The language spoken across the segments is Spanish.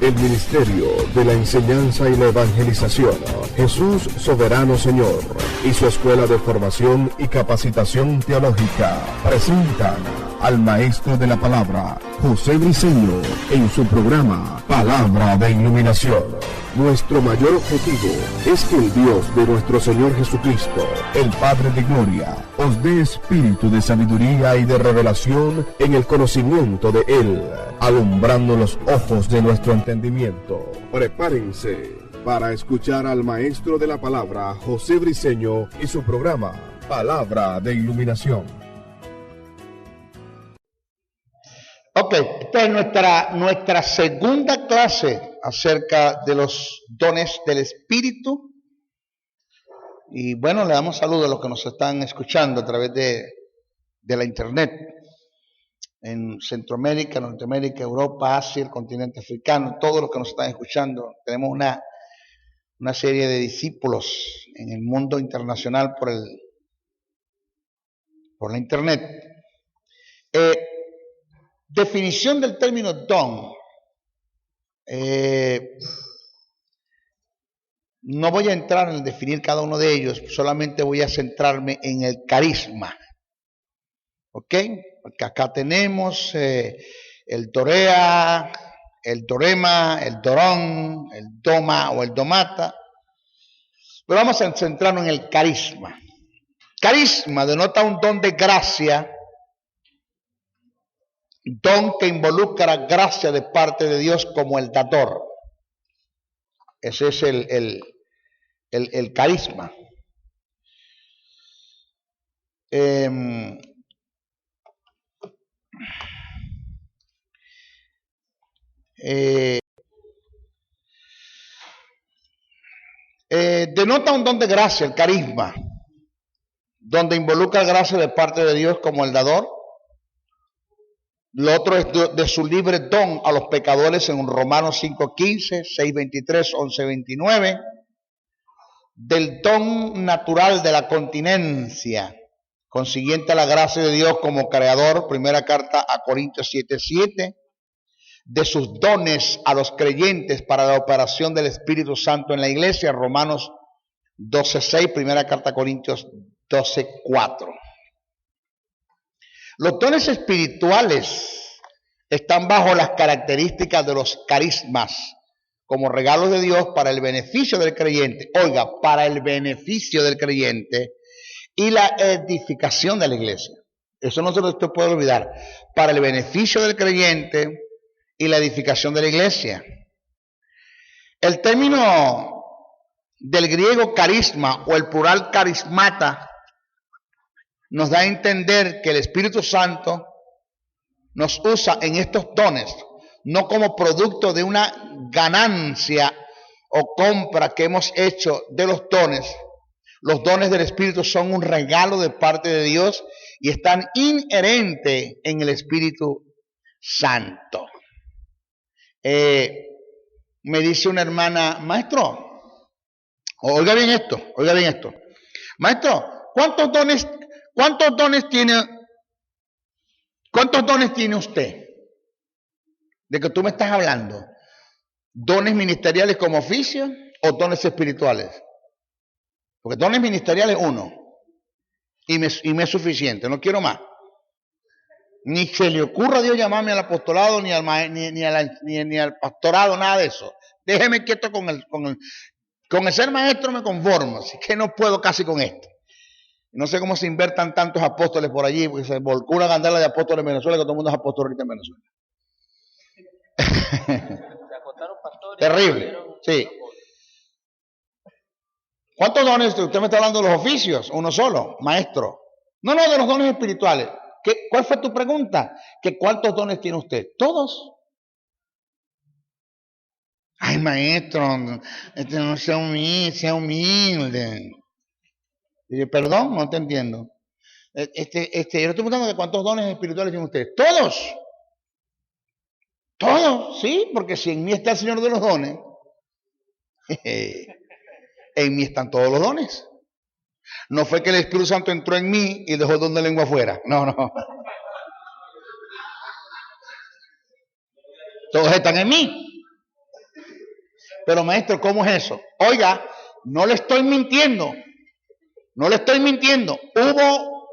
El Ministerio de la Enseñanza y la Evangelización, Jesús Soberano Señor, y su Escuela de Formación y Capacitación Teológica presentan al Maestro de la Palabra, José Briceño, en su programa Palabra de Iluminación. Nuestro mayor objetivo es que el Dios de nuestro Señor Jesucristo, el Padre de Gloria, os dé espíritu de sabiduría y de revelación en el conocimiento de Él, alumbrando los ojos de nuestro entendimiento. Prepárense para escuchar al Maestro de la Palabra, José Briceño, y su programa Palabra de Iluminación. Ok, esta es nuestra segunda clase acerca de los dones del Espíritu. Y bueno, le damos saludos a los que nos están escuchando a través de la internet. En Centroamérica, Norteamérica, Europa, Asia, el continente africano, todos los que nos están escuchando. Tenemos una serie de discípulos en el mundo internacional por la internet. Definición del término don. No voy a entrar en definir cada uno de ellos, solamente voy a centrarme en el carisma. ¿Ok? Porque acá tenemos el torea, el torema, el dorón, el doma o el domata. Pero vamos a centrarnos en el carisma. Carisma denota un don de gracia, don que involucra gracia de parte de Dios como el dador. Ese es el carisma. Denota un don de gracia, el carisma, donde involucra gracia de parte de Dios como el dador. Lo otro es de su libre don a los pecadores en Romanos 5:15, 6:23, 11:29. Del don natural de la continencia, consiguiente a la gracia de Dios como creador, primera carta a Corintios 7:7. De sus dones a los creyentes para la operación del Espíritu Santo en la iglesia, Romanos 12:6, primera carta a Corintios 12:4. Los dones espirituales están bajo las características de los carismas, como regalos de Dios para el beneficio del creyente. Oiga, para el beneficio del creyente y la edificación de la iglesia. Eso no se lo puede olvidar. Para el beneficio del creyente y la edificación de la iglesia. El término del griego carisma o el plural carismata nos da a entender que el Espíritu Santo nos usa en estos dones, no como producto de una ganancia o compra que hemos hecho de los dones. Los dones del Espíritu son un regalo de parte de Dios y están inherentes en el Espíritu Santo. Me dice una hermana, maestro, oiga bien esto, maestro, ¿cuántos dones tiene usted? ¿De que tú me estás hablando? ¿Dones ministeriales como oficio o dones espirituales? Porque dones ministeriales uno, y me es suficiente, no quiero más. Ni se le ocurra a Dios llamarme al apostolado, ni al pastorado, nada de eso. Déjeme quieto con el ser maestro, me conformo, así que no puedo casi con esto. No sé cómo se invertan tantos apóstoles por allí, porque se volcó una gandala de apóstoles en Venezuela, que todo el mundo es apóstol ahorita en Venezuela. Terrible, sí. ¿Cuántos dones? Usted me está hablando de los oficios, uno solo, maestro. No, de los dones espirituales. ¿Cuál fue tu pregunta? ¿Cuántos dones tiene usted? ¿Todos? Ay, maestro, no sea humilde. Dije, perdón, no te entiendo. Yo estoy preguntando de cuántos dones espirituales tienen ustedes. ¿Todos? ¿Todos? Sí, porque si en mí está el Señor de los dones, en mí están todos los dones. No fue que el Espíritu Santo entró en mí y dejó el don de lengua afuera. No. Todos están en mí. Pero maestro, ¿cómo es eso? Oiga, no le estoy mintiendo. No le estoy mintiendo. Hubo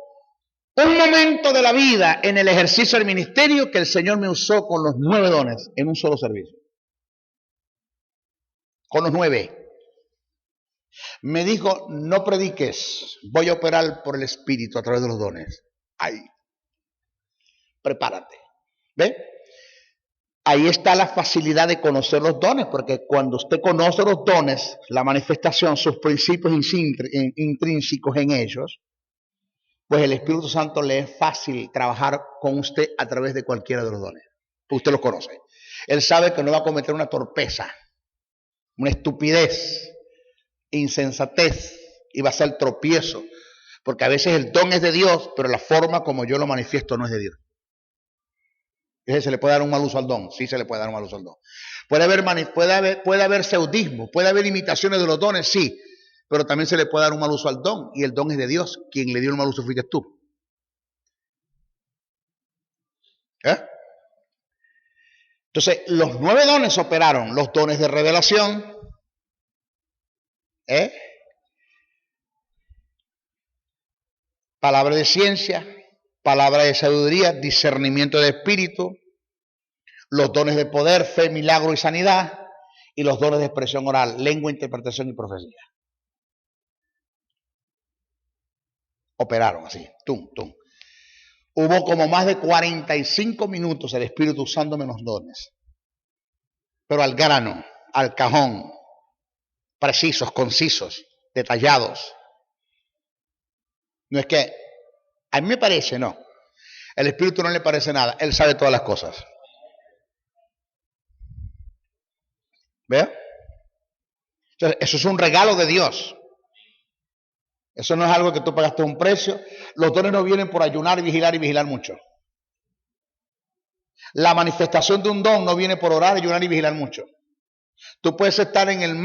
un momento de la vida en el ejercicio del ministerio que el Señor me usó con los 9 dones en un solo servicio. Con los 9. Me dijo, no prediques, voy a operar por el Espíritu a través de los dones. Ay, prepárate. ¿Ve? Ahí está la facilidad de conocer los dones, porque cuando usted conoce los dones, la manifestación, sus principios intrínsecos en ellos, pues el Espíritu Santo le es fácil trabajar con usted a través de cualquiera de los dones. Usted los conoce. Él sabe que no va a cometer una torpeza, una estupidez, insensatez, y va a ser tropiezo, porque a veces el don es de Dios, pero la forma como yo lo manifiesto no es de Dios. ¿Se le puede dar un mal uso al don? Sí, se le puede dar un mal uso al don. Puede haber seudismo, puede haber imitaciones de los dones, sí, pero también se le puede dar un mal uso al don, y el don es de Dios. Quien le dio el mal uso fuiste tú. Entonces, los 9 dones operaron: los dones de revelación, palabra de ciencia, palabra de sabiduría, discernimiento de espíritu, los dones de poder, fe, milagro y sanidad, y los dones de expresión oral, lengua, interpretación y profecía. Operaron así, tum, tum. Hubo como más de 45 minutos el Espíritu usándome los dones, pero al grano, al cajón, precisos, concisos, detallados. No es que, a mí me parece, no. El Espíritu no le parece nada, Él sabe todas las cosas. ¿Ve? Entonces, eso es un regalo de Dios. Eso no es algo que tú pagaste un precio. Los dones no vienen por ayunar, vigilar y vigilar mucho. La manifestación de un don no viene por orar, ayunar y vigilar mucho. Tú puedes estar en el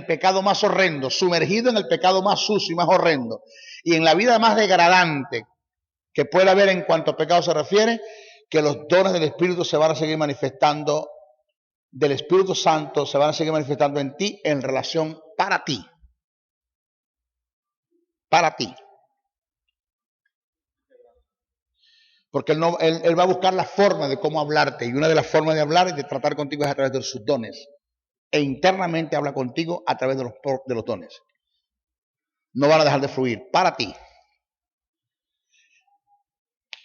pecado más horrendo, sumergido en el pecado más sucio y más horrendo, y en la vida más degradante que pueda haber en cuanto a pecado se refiere, que los dones del Espíritu se van a seguir manifestando, del Espíritu Santo se van a seguir manifestando en ti en relación para ti. Para ti. Porque él va a buscar la forma de cómo hablarte, y una de las formas de hablar y de tratar contigo es a través de sus dones. E internamente habla contigo a través de los dones. No van a dejar de fluir para ti.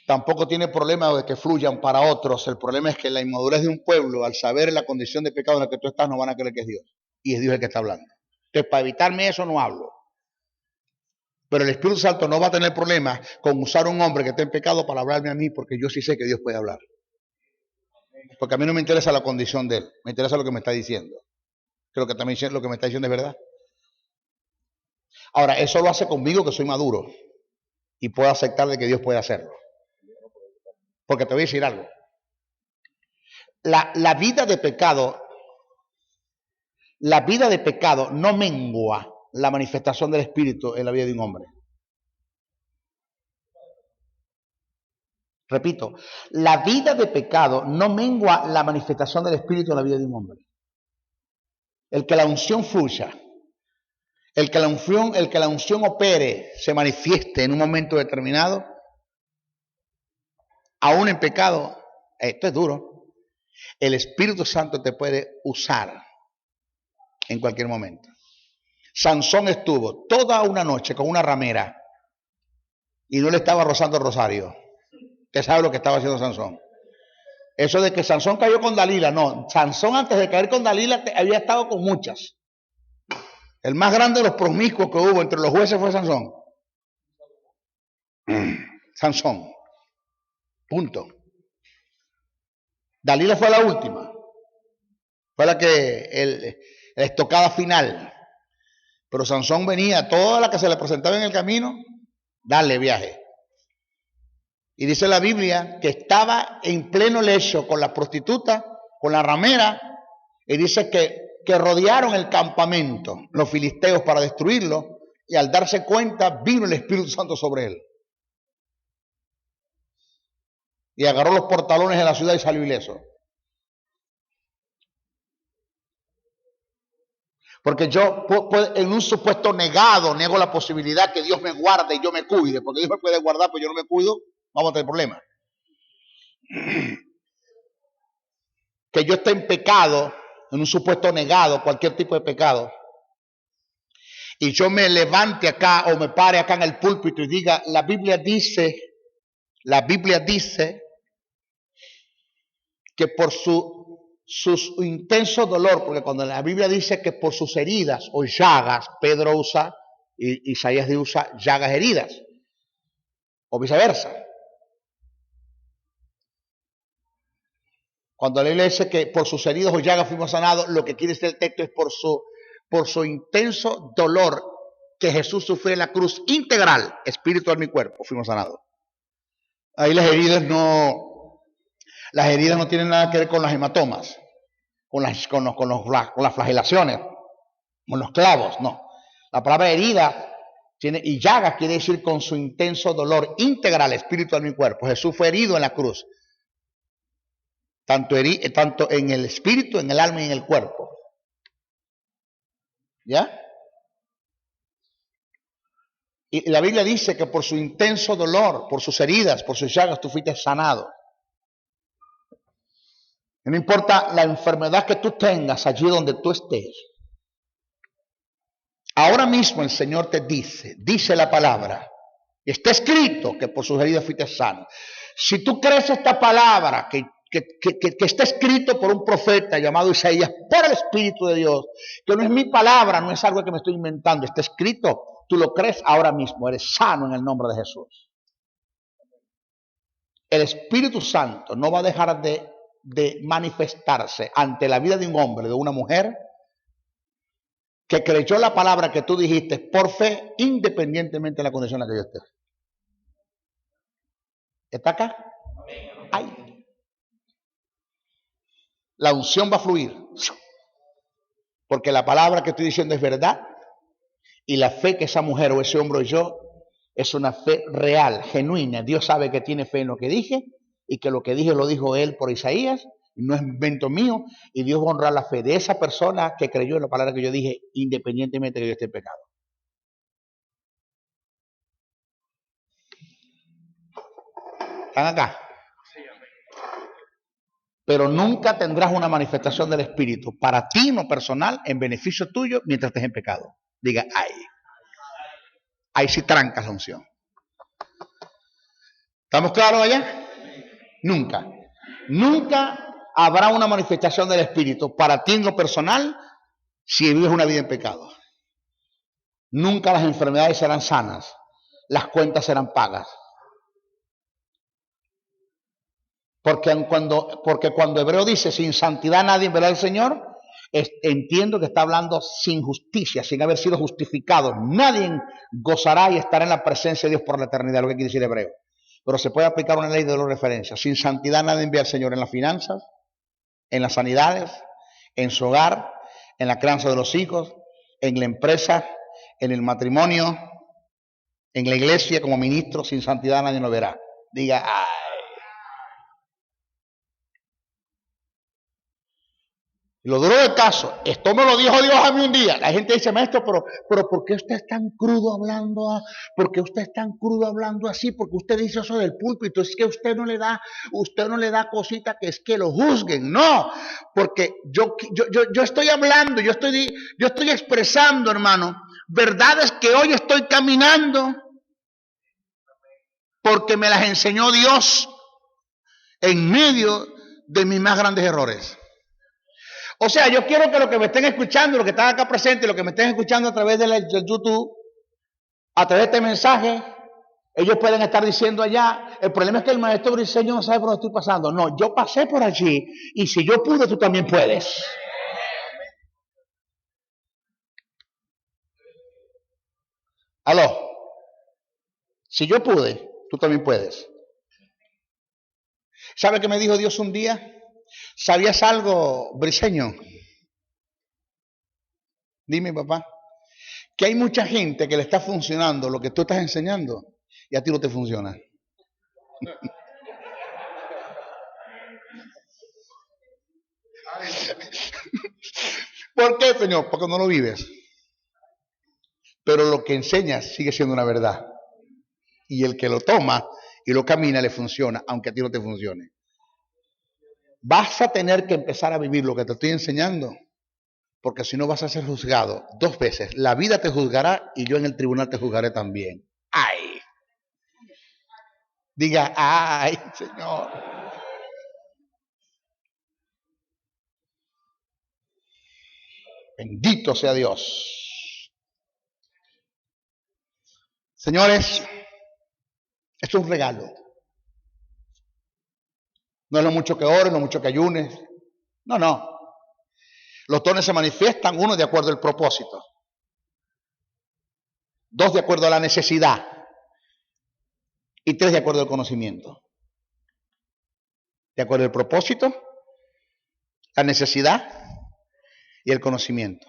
Tampoco tiene problema de que fluyan para otros. El problema es que la inmadurez de un pueblo, al saber la condición de pecado en la que tú estás, no van a creer que es Dios. Y es Dios el que está hablando. Entonces, para evitarme eso, no hablo. Pero el Espíritu Santo no va a tener problemas con usar a un hombre que esté en pecado para hablarme a mí, porque yo sí sé que Dios puede hablar. Porque a mí no me interesa la condición de él, me interesa lo que me está diciendo. Creo que también lo que me está diciendo es verdad. Ahora, eso lo hace conmigo, que soy maduro, y puedo aceptar de que Dios puede hacerlo. Porque te voy a decir algo. La vida de pecado no mengua la manifestación del Espíritu en la vida de un hombre. Repito, la vida de pecado no mengua la manifestación del Espíritu en la vida de un hombre. El que la unción fluya, el que la unción opere, se manifieste en un momento determinado, aún en pecado, esto es duro. El Espíritu Santo te puede usar en cualquier momento. Sansón estuvo toda una noche con una ramera y no le estaba rozando el rosario. Usted sabe lo que estaba haciendo Sansón. Eso de que Sansón cayó con Dalila, no. Sansón, antes de caer con Dalila, había estado con muchas. El más grande de los promiscuos que hubo entre los jueces fue Sansón. Sansón. Punto. Dalila fue la última. Fue la que la estocada final. Pero Sansón venía, toda la que se le presentaba en el camino, darle viaje. Y dice la Biblia que estaba en pleno lecho con la prostituta, con la ramera, y dice que rodearon el campamento, los filisteos, para destruirlo, y al darse cuenta vino el Espíritu Santo sobre él. Y agarró los portalones de la ciudad y salió ileso. Porque yo en un supuesto negado niego la posibilidad que Dios me guarde y yo me cuide, porque Dios me puede guardar, pero yo no me cuido, vamos a tener problemas. Que yo esté en pecado, en un supuesto negado, cualquier tipo de pecado, y yo me levante acá o me pare acá en el púlpito y diga, la Biblia dice que por su intenso dolor, porque cuando la Biblia dice que por sus heridas o llagas, Pedro usa, y Isaías usa llagas heridas, o viceversa. Cuando la Biblia dice que por sus heridas o llagas fuimos sanados, lo que quiere decir el texto es por su intenso dolor que Jesús sufrió en la cruz integral, espíritu, alma y cuerpo, fuimos sanados. Ahí las heridas no tienen nada que ver con los hematomas, con las flagelaciones, con los clavos, no. La palabra herida y llagas quiere decir con su intenso dolor integral, espíritu, alma y cuerpo. Jesús fue herido en la cruz. Tanto en el espíritu, en el alma y en el cuerpo. ¿Ya? Y la Biblia dice que por su intenso dolor, por sus heridas, por sus llagas, tú fuiste sanado. Y no importa la enfermedad que tú tengas allí donde tú estés. Ahora mismo el Señor te dice la palabra, y está escrito que por sus heridas fuiste sano. Si tú crees esta palabra que está escrito por un profeta llamado Isaías, por el Espíritu de Dios, que no es mi palabra, no es algo que me estoy inventando, está escrito, tú lo crees ahora mismo, eres sano en el nombre de Jesús. El Espíritu Santo no va a dejar de manifestarse ante la vida de un hombre, de una mujer, que creyó la palabra que tú dijiste por fe, independientemente de la condición en la que yo esté. ¿Está acá? Ay. La unción va a fluir, porque la palabra que estoy diciendo es verdad, y la fe que esa mujer o ese hombre oyó es una fe real, genuina. Dios sabe que tiene fe en lo que dije, y que lo que dije lo dijo él por Isaías, y no es invento mío, y Dios va a honrar la fe de esa persona que creyó en la palabra que yo dije, independientemente de que yo esté en pecado. ¿Están acá? Pero nunca tendrás una manifestación del Espíritu para ti, no personal, en beneficio tuyo, mientras estés en pecado. Diga, ay. Ahí sí trancas la unción. ¿Estamos claros allá? Nunca. Nunca habrá una manifestación del Espíritu para ti en lo personal si vives una vida en pecado. Nunca las enfermedades serán sanas. Las cuentas serán pagas. Porque cuando Hebreo dice sin santidad nadie verá al Señor, entiendo que está hablando sin justicia, sin haber sido justificado. Nadie gozará y estará en la presencia de Dios por la eternidad, lo que quiere decir Hebreo. Pero se puede aplicar una ley de dos referencias. Sin santidad nadie ve al Señor en las finanzas, en las sanidades, en su hogar, en la crianza de los hijos, en la empresa, en el matrimonio, en la iglesia como ministro. Sin santidad nadie lo verá. Diga, ay. Lo duro del caso, esto me lo dijo Dios a mí un día. La gente dice, maestro, pero ¿por qué usted es tan crudo hablando? ¿Por qué usted es tan crudo hablando así? Porque usted dice eso del púlpito. Es que usted no le da cosita que es que lo juzguen. No, porque yo estoy hablando, yo estoy expresando, hermano, verdades que hoy estoy caminando porque me las enseñó Dios en medio de mis más grandes errores. O sea, yo quiero que los que me estén escuchando, los que están acá presentes, los que me estén escuchando a través del YouTube, a través de este mensaje, ellos pueden estar diciendo allá, el problema es que el maestro Briceño no sabe por dónde estoy pasando. No, yo pasé por allí, y si yo pude, tú también puedes. Aló. Si yo pude, tú también puedes. ¿Sabe qué me dijo Dios un día? ¿Sabías algo, Briceño? Dime, papá, que hay mucha gente que le está funcionando lo que tú estás enseñando y a ti no te funciona. ¿Por qué, Señor? Porque no lo vives. Pero lo que enseñas sigue siendo una verdad. Y el que lo toma y lo camina le funciona, aunque a ti no te funcione. Vas a tener que empezar a vivir lo que te estoy enseñando, porque si no vas a ser juzgado 2 veces. La vida te juzgará y yo en el tribunal te juzgaré también. ¡Ay! Diga, ¡ay, Señor! Bendito sea Dios. Señores, esto es un regalo. No es lo mucho que ores, lo mucho que ayunes. No, no. Los dones se manifiestan, 1 de acuerdo al propósito, 2 de acuerdo a la necesidad y 3 de acuerdo al conocimiento. De acuerdo al propósito, la necesidad y el conocimiento.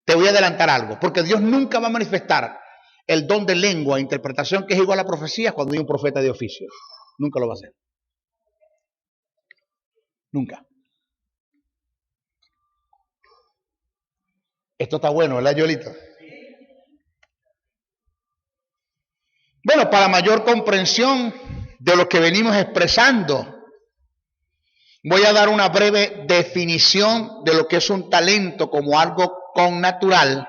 Te voy a adelantar algo, porque Dios nunca va a manifestar el don de lengua e interpretación, que es igual a profecía, cuando hay un profeta de oficio. Nunca lo va a hacer. Nunca. Esto está bueno, ¿verdad, Yolito? Bueno, para mayor comprensión de lo que venimos expresando, voy a dar una breve definición de lo que es un talento como algo connatural,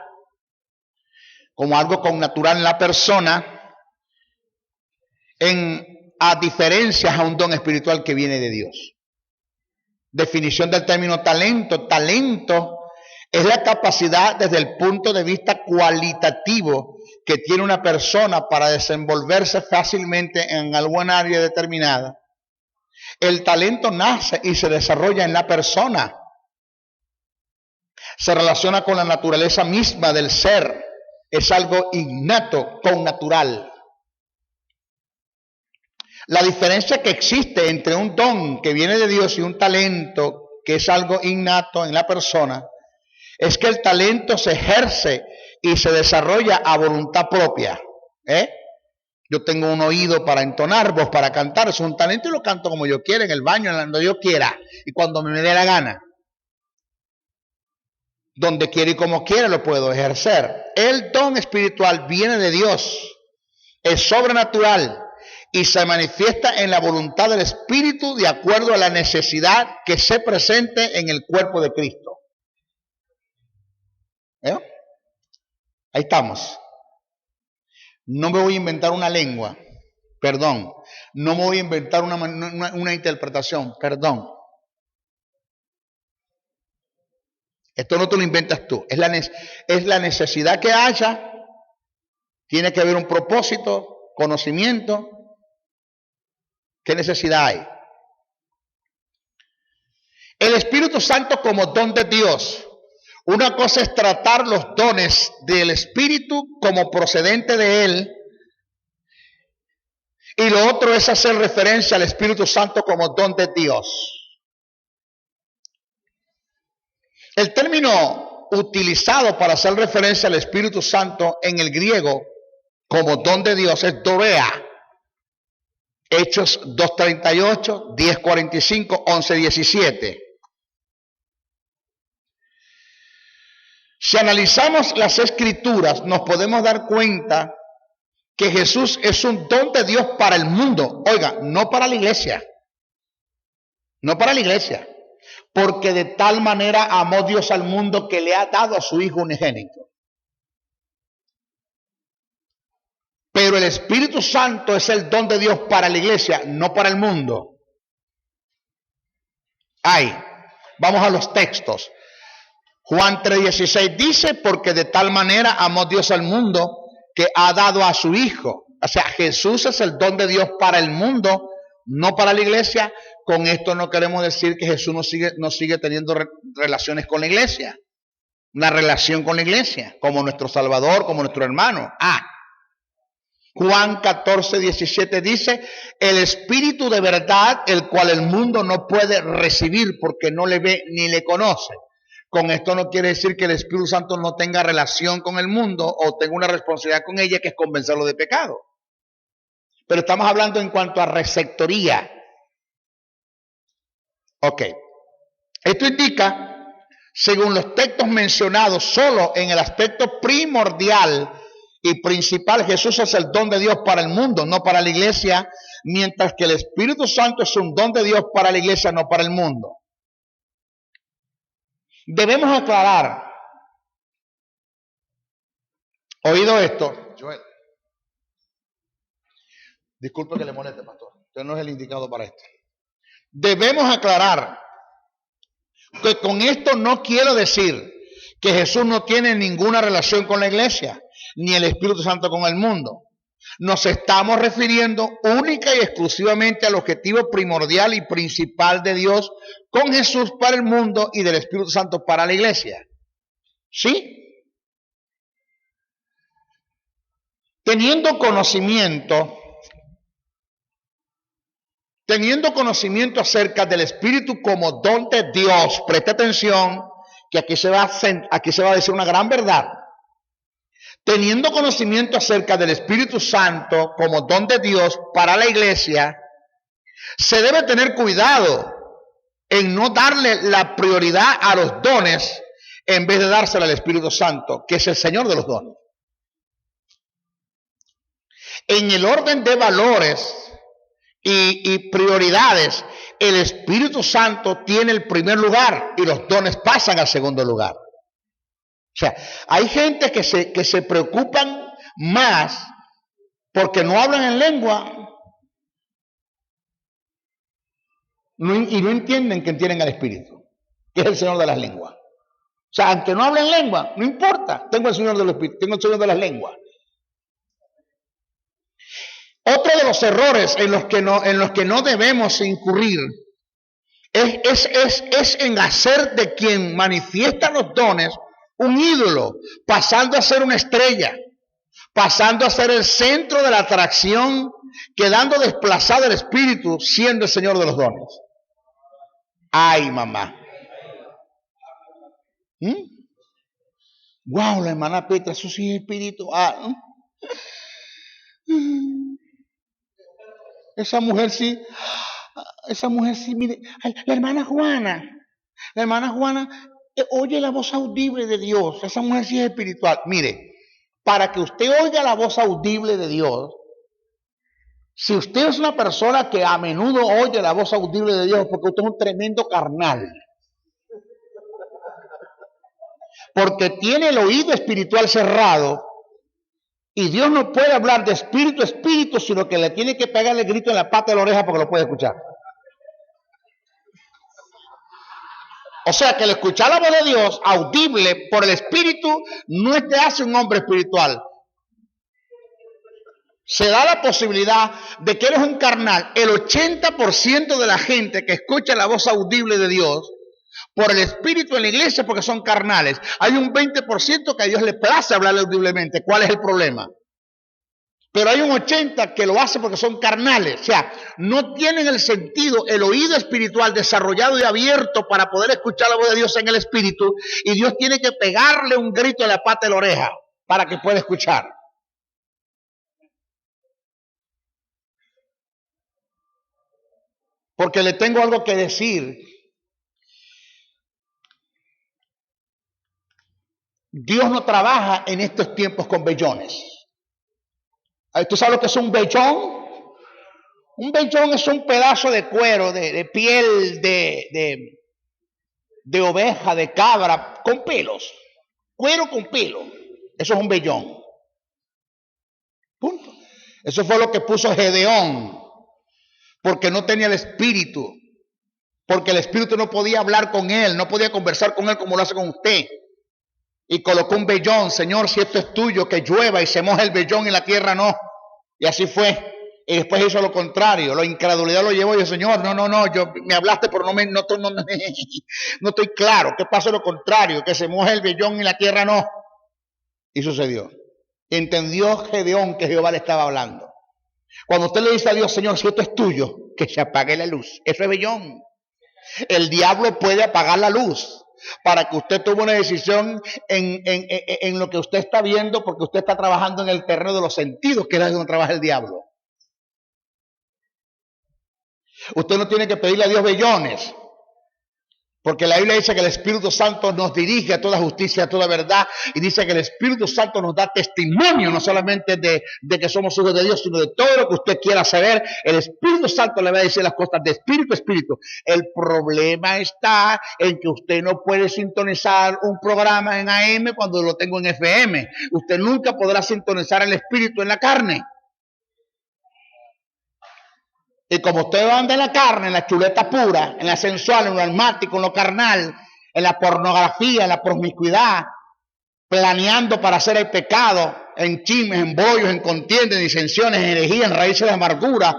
en la persona, a diferencias a un don espiritual que viene de Dios. Definición del término talento. Talento es la capacidad desde el punto de vista cualitativo que tiene una persona para desenvolverse fácilmente en alguna área determinada. El talento nace y se desarrolla en la persona. Se relaciona con la naturaleza misma del ser. Es algo innato, connatural. La diferencia que existe entre un don que viene de Dios y un talento que es algo innato en la persona es que el talento se ejerce y se desarrolla a voluntad propia. Yo tengo un oído para entonar, voz para cantar, es un talento y lo canto como yo quiera, en el baño, en donde yo quiera y cuando me dé la gana. Donde quiera y como quiera lo puedo ejercer. El don espiritual viene de Dios, es sobrenatural y se manifiesta en la voluntad del Espíritu de acuerdo a la necesidad que se presente en el cuerpo de Cristo. Ahí estamos. No me voy a inventar una lengua, perdón. No me voy a inventar una interpretación, perdón. Esto no te lo inventas tú, es la necesidad que haya, tiene que haber un propósito, conocimiento. ¿Qué necesidad hay? El Espíritu Santo como don de Dios. Una cosa es tratar los dones del Espíritu como procedente de Él, y lo otro es hacer referencia al Espíritu Santo como don de Dios. El término utilizado para hacer referencia al Espíritu Santo en el griego como don de Dios es dorea. Hechos 2:38, 10:45, 11:17. Si analizamos las Escrituras, nos podemos dar cuenta que Jesús es un don de Dios para el mundo. Oiga, no para la iglesia. No para la iglesia. Porque de tal manera amó Dios al mundo que le ha dado a su Hijo unigénito. Pero el Espíritu Santo es el don de Dios para la iglesia, no para el mundo. Vamos a los textos. Juan 3:16 dice, porque de tal manera amó Dios al mundo que ha dado a su Hijo. O sea, Jesús es el don de Dios para el mundo, no para la iglesia. Con esto no queremos decir que Jesús no sigue teniendo relaciones con la iglesia. Una relación con la iglesia, como nuestro Salvador, como nuestro hermano. Juan 14:17 dice, el Espíritu de verdad, el cual el mundo no puede recibir porque no le ve ni le conoce. Con esto no quiere decir que el Espíritu Santo no tenga relación con el mundo o tenga una responsabilidad con ella, que es convencerlo de pecado. Pero estamos hablando en cuanto a receptoría. Ok. Esto indica según los textos mencionados, solo en el aspecto primordial y principal, Jesús es el don de Dios para el mundo, no para la iglesia, mientras que el Espíritu Santo es un don de Dios para la iglesia, no para el mundo. Debemos aclarar, oído esto, Joel, disculpe que le moleste, pastor, usted no es el indicado para esto. Debemos aclarar que con esto no quiero decir que Jesús no tiene ninguna relación con la iglesia, ni el Espíritu Santo con el mundo. Nos estamos refiriendo única y exclusivamente al objetivo primordial y principal de Dios con Jesús para el mundo y del Espíritu Santo para la iglesia. ¿Sí? Teniendo conocimiento acerca del Espíritu como don de Dios, preste atención que aquí se va a decir una gran verdad. Teniendo conocimiento acerca del Espíritu Santo como don de Dios para la iglesia, se debe tener cuidado en no darle la prioridad a los dones en vez de dársela al Espíritu Santo, que es el Señor de los dones. En el orden de valores y prioridades, el Espíritu Santo tiene el primer lugar y los dones pasan al segundo lugar. O sea, hay gente que se preocupan más porque no hablan en lengua y no entienden que tienen al Espíritu, que es el Señor de las lenguas. O sea, aunque no hablen lengua, no importa, tengo el Señor del Espíritu, tengo el Señor de las lenguas. Otro de los errores en los que no debemos incurrir es en hacer de quien manifiesta los dones un ídolo, pasando a ser una estrella, pasando a ser el centro de la atracción, quedando desplazado el Espíritu, siendo el Señor de los dones. Ay, mamá. Wow, la hermana Petra, eso sí es espiritual. Esa mujer sí, mire, la hermana Juana oye la voz audible de Dios, esa mujer sí es espiritual. Mire, para que usted oiga la voz audible de Dios, si usted es una persona que a menudo oye la voz audible de Dios, porque usted es un tremendo carnal, porque tiene el oído espiritual cerrado, y Dios no puede hablar de espíritu a espíritu, sino que le tiene que pegar el grito en la pata de la oreja porque lo puede escuchar. O sea que el escuchar la voz de Dios audible por el Espíritu no te hace un hombre espiritual. Se da la posibilidad de que eres un carnal. El 80% de la gente que escucha la voz audible de Dios por el Espíritu en la iglesia porque son carnales. Hay un 20% que a Dios le place hablarle audiblemente. ¿Cuál es el problema? Pero hay un 80% que lo hace porque son carnales. O sea, no tienen el sentido, el oído espiritual desarrollado y abierto para poder escuchar la voz de Dios en el Espíritu. Y Dios tiene que pegarle un grito en la pata de la oreja para que pueda escuchar. Porque le tengo algo que decir. Dios no trabaja en estos tiempos con vellones. ¿Tú sabes lo que es un vellón? Un vellón es un pedazo de cuero, de piel, de oveja, de cabra, con pelos. Cuero con pelo. Eso es un vellón. Punto. Eso fue lo que puso Gedeón. Porque no tenía el Espíritu. Porque el Espíritu no podía hablar con él, no podía conversar con él como lo hace con usted. Y colocó un vellón. Señor, si esto es tuyo, que llueva y se moje el vellón y la tierra no. Y así fue. Y después hizo lo contrario. La incredulidad lo llevó y dijo, Señor, no, me hablaste, pero no estoy claro. ¿Qué pasa lo contrario? Que se moje el vellón y la tierra no. Y sucedió. Entendió Gedeón que Jehová le estaba hablando. Cuando usted le dice a Dios, Señor, si esto es tuyo, que se apague la luz. Eso es vellón. El diablo puede apagar la luz para que usted tome una decisión en lo que usted está viendo, porque usted está trabajando en el terreno de los sentidos, que es donde trabaja el diablo. Usted no tiene que pedirle a Dios vellones. Porque la Biblia dice que el Espíritu Santo nos dirige a toda justicia, a toda verdad. Y dice que el Espíritu Santo nos da testimonio, no solamente de que somos hijos de Dios, sino de todo lo que usted quiera saber. El Espíritu Santo le va a decir las cosas de espíritu a espíritu. El problema está en que usted no puede sintonizar un programa en AM cuando lo tengo en FM. Usted nunca podrá sintonizar el Espíritu en la carne. Y como usted anda en la carne, en la chuleta pura, en la sensual, en lo almático, en lo carnal, en la pornografía, en la promiscuidad, planeando para hacer el pecado, en chismes, en bollos, en contiendas, en disensiones, en herejías, en raíces de amargura,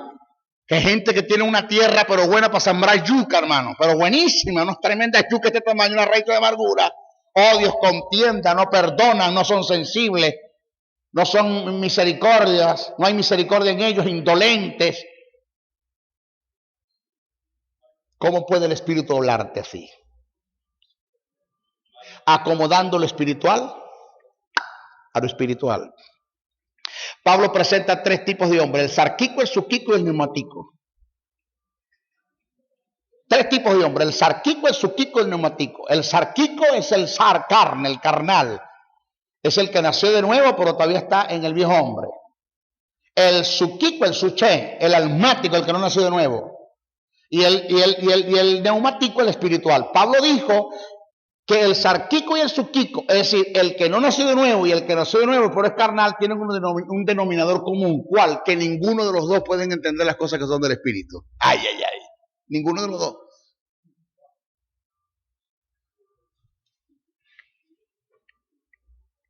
que gente que tiene una tierra pero buena para sembrar yuca, hermano, pero buenísima, unas tremendas yucas de este tamaño, una raíz de amargura, odios, contienda, no perdonan, no son sensibles, no son misericordias, no hay misericordia en ellos, indolentes. ¿Cómo puede el Espíritu hablarte así? Acomodando lo espiritual a lo espiritual. Pablo presenta tres tipos de hombres: el sarquico, el suquico y el neumático. Tres tipos de hombres: el sarquico, el suquico y el neumático. El sarquico es el carne, el carnal. Es el que nació de nuevo, pero todavía está en el viejo hombre. El suquico, el suché, el almático, el que no nació de nuevo. Y el neumático, el espiritual. Pablo dijo que el sarquico y el suquico, es decir, el que no nació de nuevo y el que nació de nuevo pero es carnal, tienen un denominador común. ¿Cuál? Que ninguno de los dos pueden entender las cosas que son del espíritu. Ay, ay, ay. Ninguno de los dos.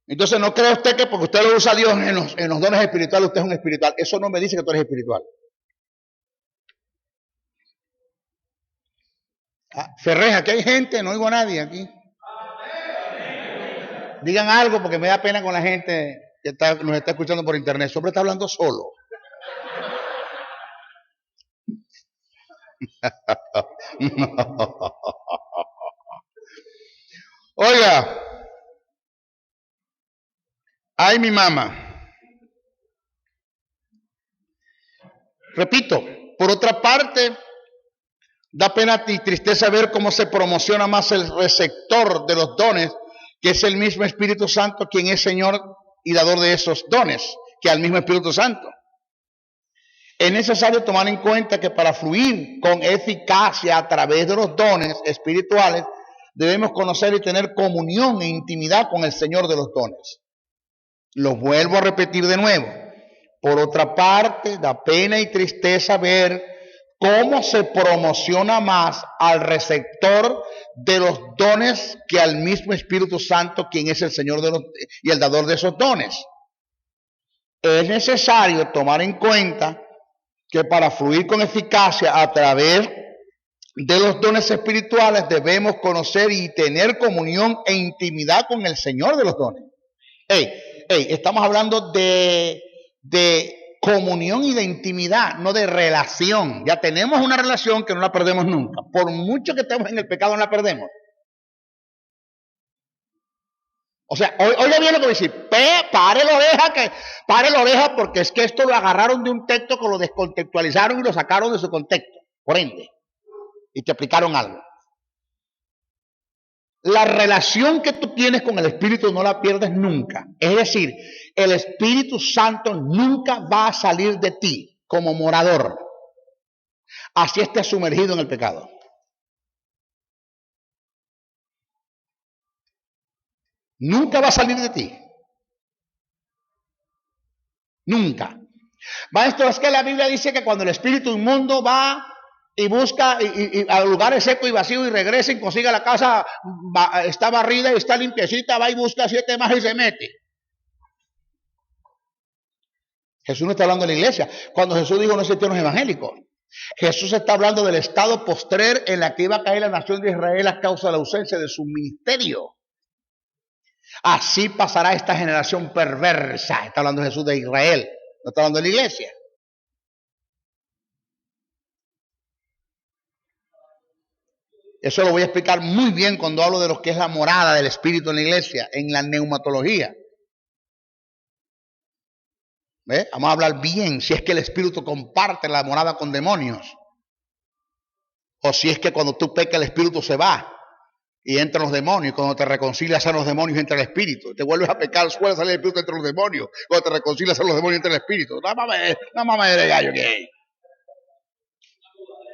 Entonces no cree usted que porque usted lo usa a Dios en los dones espirituales, usted es un espiritual. Eso no me dice que tú eres espiritual. Ferreja, aquí hay gente, no oigo a nadie aquí. Digan algo porque me da pena con la gente que nos está escuchando por internet. Siempre está hablando solo. Oiga, ay mi mamá. Repito, por otra parte, da pena y tristeza ver cómo se promociona más el receptor de los dones, que es el mismo Espíritu Santo, quien es Señor y dador de esos dones, que al mismo Espíritu Santo. Es necesario tomar en cuenta que para fluir con eficacia a través de los dones espirituales, debemos conocer y tener comunión e intimidad con el Señor de los dones. Lo vuelvo a repetir de nuevo. Por otra parte, da pena y tristeza ver cómo se promociona más al receptor de los dones que al mismo Espíritu Santo, quien es el Señor y el dador de esos dones. Es necesario tomar en cuenta que para fluir con eficacia a través de los dones espirituales debemos conocer y tener comunión e intimidad con el Señor de los dones. Estamos hablando de comunión y de intimidad, no de relación. Ya tenemos una relación que no la perdemos nunca. Por mucho que estemos en el pecado, no la perdemos. O sea, oiga bien lo que voy a decir. Pare la oreja, porque es que esto lo agarraron de un texto que lo descontextualizaron y lo sacaron de su contexto. Por ende, y te aplicaron algo. La relación que tú tienes con el Espíritu no la pierdes nunca. Es decir, el Espíritu Santo nunca va a salir de ti como morador. Así estés sumergido en el pecado. Nunca va a salir de ti. Nunca. Maestro, es que la Biblia dice que cuando el espíritu inmundo va y busca y a lugares secos y vacíos y regresa y consigue la casa, está barrida y está limpiecita, va y busca 7 más y se mete. Jesús no está hablando de la iglesia. Cuando Jesús dijo no existían los evangélicos, Jesús está hablando del estado postrer en la que iba a caer la nación de Israel a causa de la ausencia de su ministerio. Así pasará esta generación perversa. Está hablando Jesús de Israel, no está hablando de la iglesia. Eso lo voy a explicar muy bien cuando hablo de lo que es la morada del Espíritu en la iglesia, en la neumatología. ¿Ve? Vamos a hablar bien si es que el Espíritu comparte la morada con demonios. O si es que cuando tú pecas el Espíritu se va. y entran los demonios. Cuando te reconcilias a los demonios entra el espíritu. Te vuelves a pecar, suele salir el espíritu entre los demonios. Cuando te reconcilias a los demonios entra el espíritu. No mames de gallo que hay.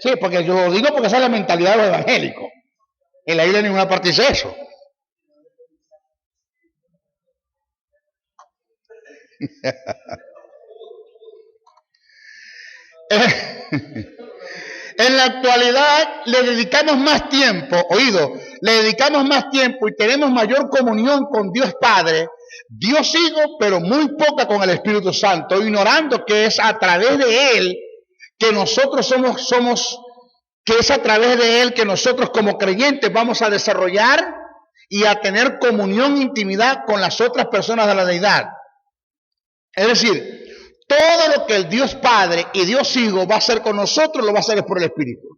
Sí, porque yo lo digo porque esa es la mentalidad de los evangélicos. En la Biblia en ninguna parte dice eso. En la actualidad le dedicamos más tiempo, le dedicamos más tiempo y tenemos mayor comunión con Dios Padre, Dios Hijo, pero muy poca con el Espíritu Santo, ignorando que es a través de Él que nosotros que es a través de Él que nosotros como creyentes vamos a desarrollar y a tener comunión e intimidad con las otras personas de la deidad. Es decir, todo lo que el Dios Padre y Dios Hijo va a hacer con nosotros, lo va a hacer por el Espíritu.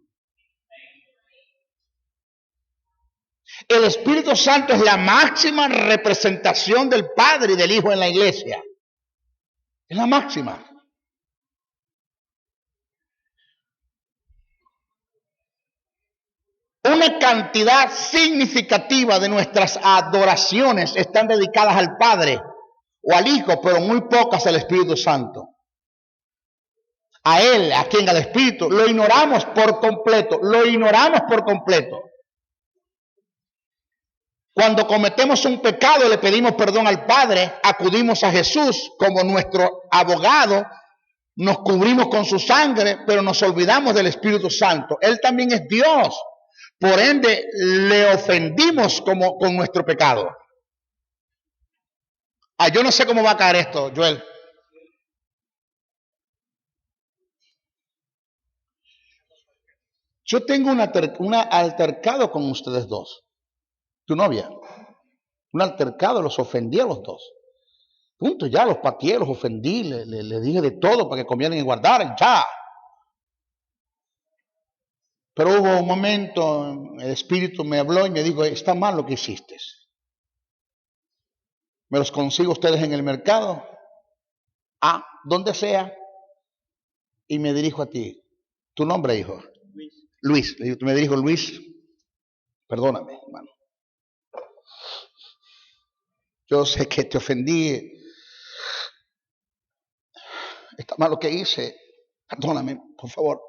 El Espíritu Santo es la máxima representación del Padre y del Hijo en la iglesia. Es la máxima. Una cantidad significativa de nuestras adoraciones están dedicadas al Padre o al Hijo, pero muy pocas al Espíritu Santo. A Él, a quien al Espíritu, lo ignoramos por completo, Cuando cometemos un pecado le pedimos perdón al Padre, acudimos a Jesús como nuestro abogado, nos cubrimos con su sangre, pero nos olvidamos del Espíritu Santo. Él también es Dios, por ende le ofendimos con nuestro pecado. Yo no sé cómo va a caer esto, Joel. Yo tengo un altercado con ustedes dos. Tu novia. Un altercado, los ofendí a los dos. Punto, ya los pateé, los ofendí, le dije de todo para que comieran y guardaran, ya. Pero hubo un momento, el Espíritu me habló y me dijo, está mal lo que hiciste. Me los consigo ustedes en el mercado, donde sea, y me dirijo a ti. ¿Tu nombre, hijo? Luis. Me dirijo, Luis, perdóname, hermano. Yo sé que te ofendí. Está mal lo que hice. Perdóname, por favor.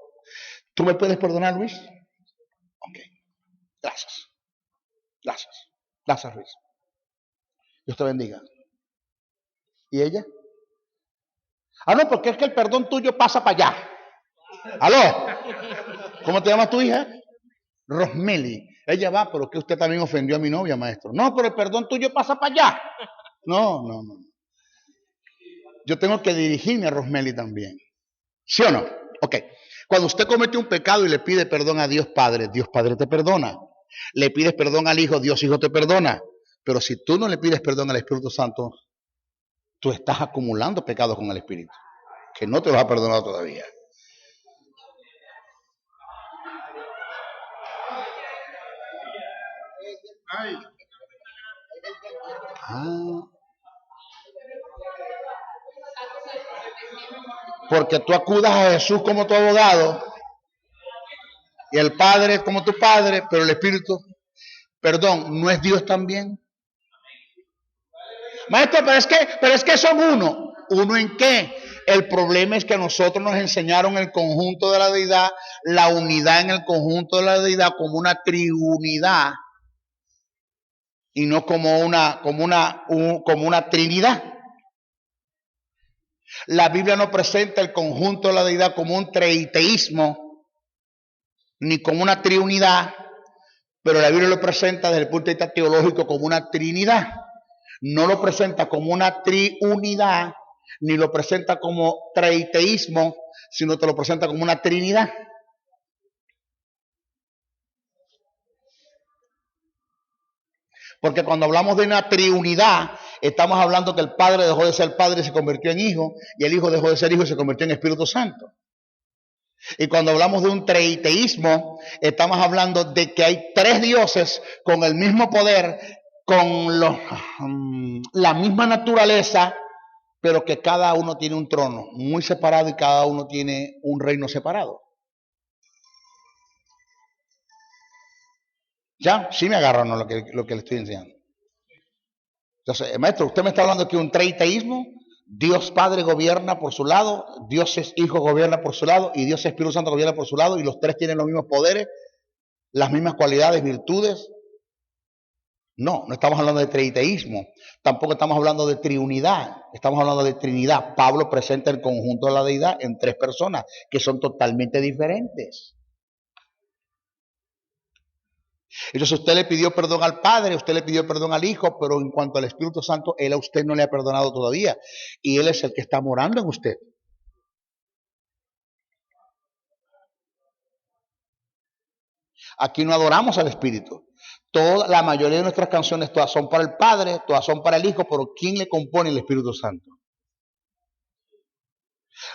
¿Tú me puedes perdonar, Luis? Ok. Gracias. Gracias, Luis. Dios te bendiga. ¿Y ella? No, porque es que el perdón tuyo pasa para allá. ¿Aló? ¿Cómo te llamas tu hija? Rosmeli. Ella va, pero que usted también ofendió a mi novia, maestro. No, pero el perdón tuyo pasa para allá. No. Yo tengo que dirigirme a Rosmeli también. ¿Sí o no? Ok. Cuando usted comete un pecado y le pide perdón a Dios Padre te perdona. Le pides perdón al Hijo, Dios Hijo te perdona. Pero si tú no le pides perdón al Espíritu Santo, tú estás acumulando pecados con el Espíritu, que no te los ha perdonado todavía. Porque tú acudas a Jesús como tu abogado y el Padre como tu Padre, pero el Espíritu, perdón, ¿no es Dios también? Maestro, pero es que son uno. ¿Uno en qué? El problema es que a nosotros nos enseñaron el conjunto de la deidad, la unidad en el conjunto de la deidad como una triunidad y no como una trinidad. La Biblia no presenta el conjunto de la deidad como un treiteísmo ni como una triunidad, pero la Biblia lo presenta desde el punto de vista teológico como una trinidad. No lo presenta como una triunidad, ni lo presenta como treiteísmo, sino te lo presenta como una trinidad. Porque cuando hablamos de una triunidad, estamos hablando que el Padre dejó de ser Padre y se convirtió en Hijo, y el Hijo dejó de ser Hijo y se convirtió en Espíritu Santo. Y cuando hablamos de un treiteísmo, estamos hablando de que hay tres dioses con el mismo poder, con la misma naturaleza, pero que cada uno tiene un trono muy separado y cada uno tiene un reino separado. ¿Ya? Sí me agarran, ¿no? lo que le estoy enseñando. Entonces, maestro, usted me está hablando que un triteísmo, Dios Padre gobierna por su lado, Dios es Hijo gobierna por su lado y Dios Espíritu Santo gobierna por su lado y los tres tienen los mismos poderes, las mismas cualidades, virtudes. No, no estamos hablando de triteísmo, tampoco estamos hablando de triunidad, estamos hablando de Trinidad. Pablo presenta el conjunto de la deidad en tres personas que son totalmente diferentes. Entonces usted le pidió perdón al Padre, usted le pidió perdón al Hijo, pero en cuanto al Espíritu Santo, Él a usted no le ha perdonado todavía. Y Él es el que está morando en usted. Aquí no adoramos al Espíritu. La mayoría de nuestras canciones, todas son para el Padre, todas son para el Hijo, pero ¿quién le compone el Espíritu Santo?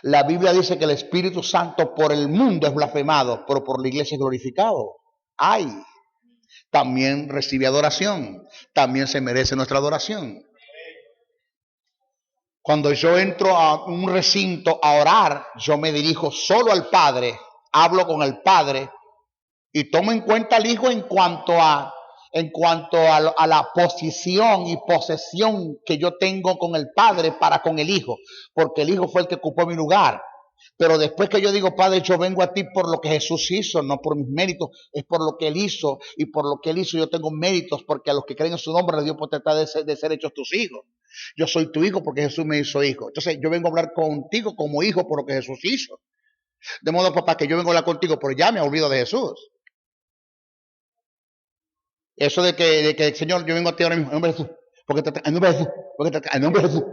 La Biblia dice que el Espíritu Santo por el mundo es blasfemado, pero por la iglesia es glorificado. ¡Ay! También recibe adoración, también se merece nuestra adoración. Cuando yo entro a un recinto a orar, yo me dirijo solo al Padre, hablo con el Padre y tomo en cuenta al Hijo en cuanto a la posición y posesión que yo tengo con el Padre para con el Hijo, porque el Hijo fue el que ocupó mi lugar. Pero después que yo digo, Padre, yo vengo a ti por lo que Jesús hizo, no por mis méritos, es por lo que Él hizo, y por lo que Él hizo yo tengo méritos, porque a los que creen en su nombre les dio potestad de ser hechos tus hijos. Yo soy tu hijo porque Jesús me hizo hijo. Entonces yo vengo a hablar contigo como hijo por lo que Jesús hizo. De modo, papá, que yo vengo a hablar contigo, pero ya me olvido de Jesús. Eso de que Señor, yo vengo a ti ahora mismo, en nombre de Jesús, en nombre de Jesús, en nombre de Jesús,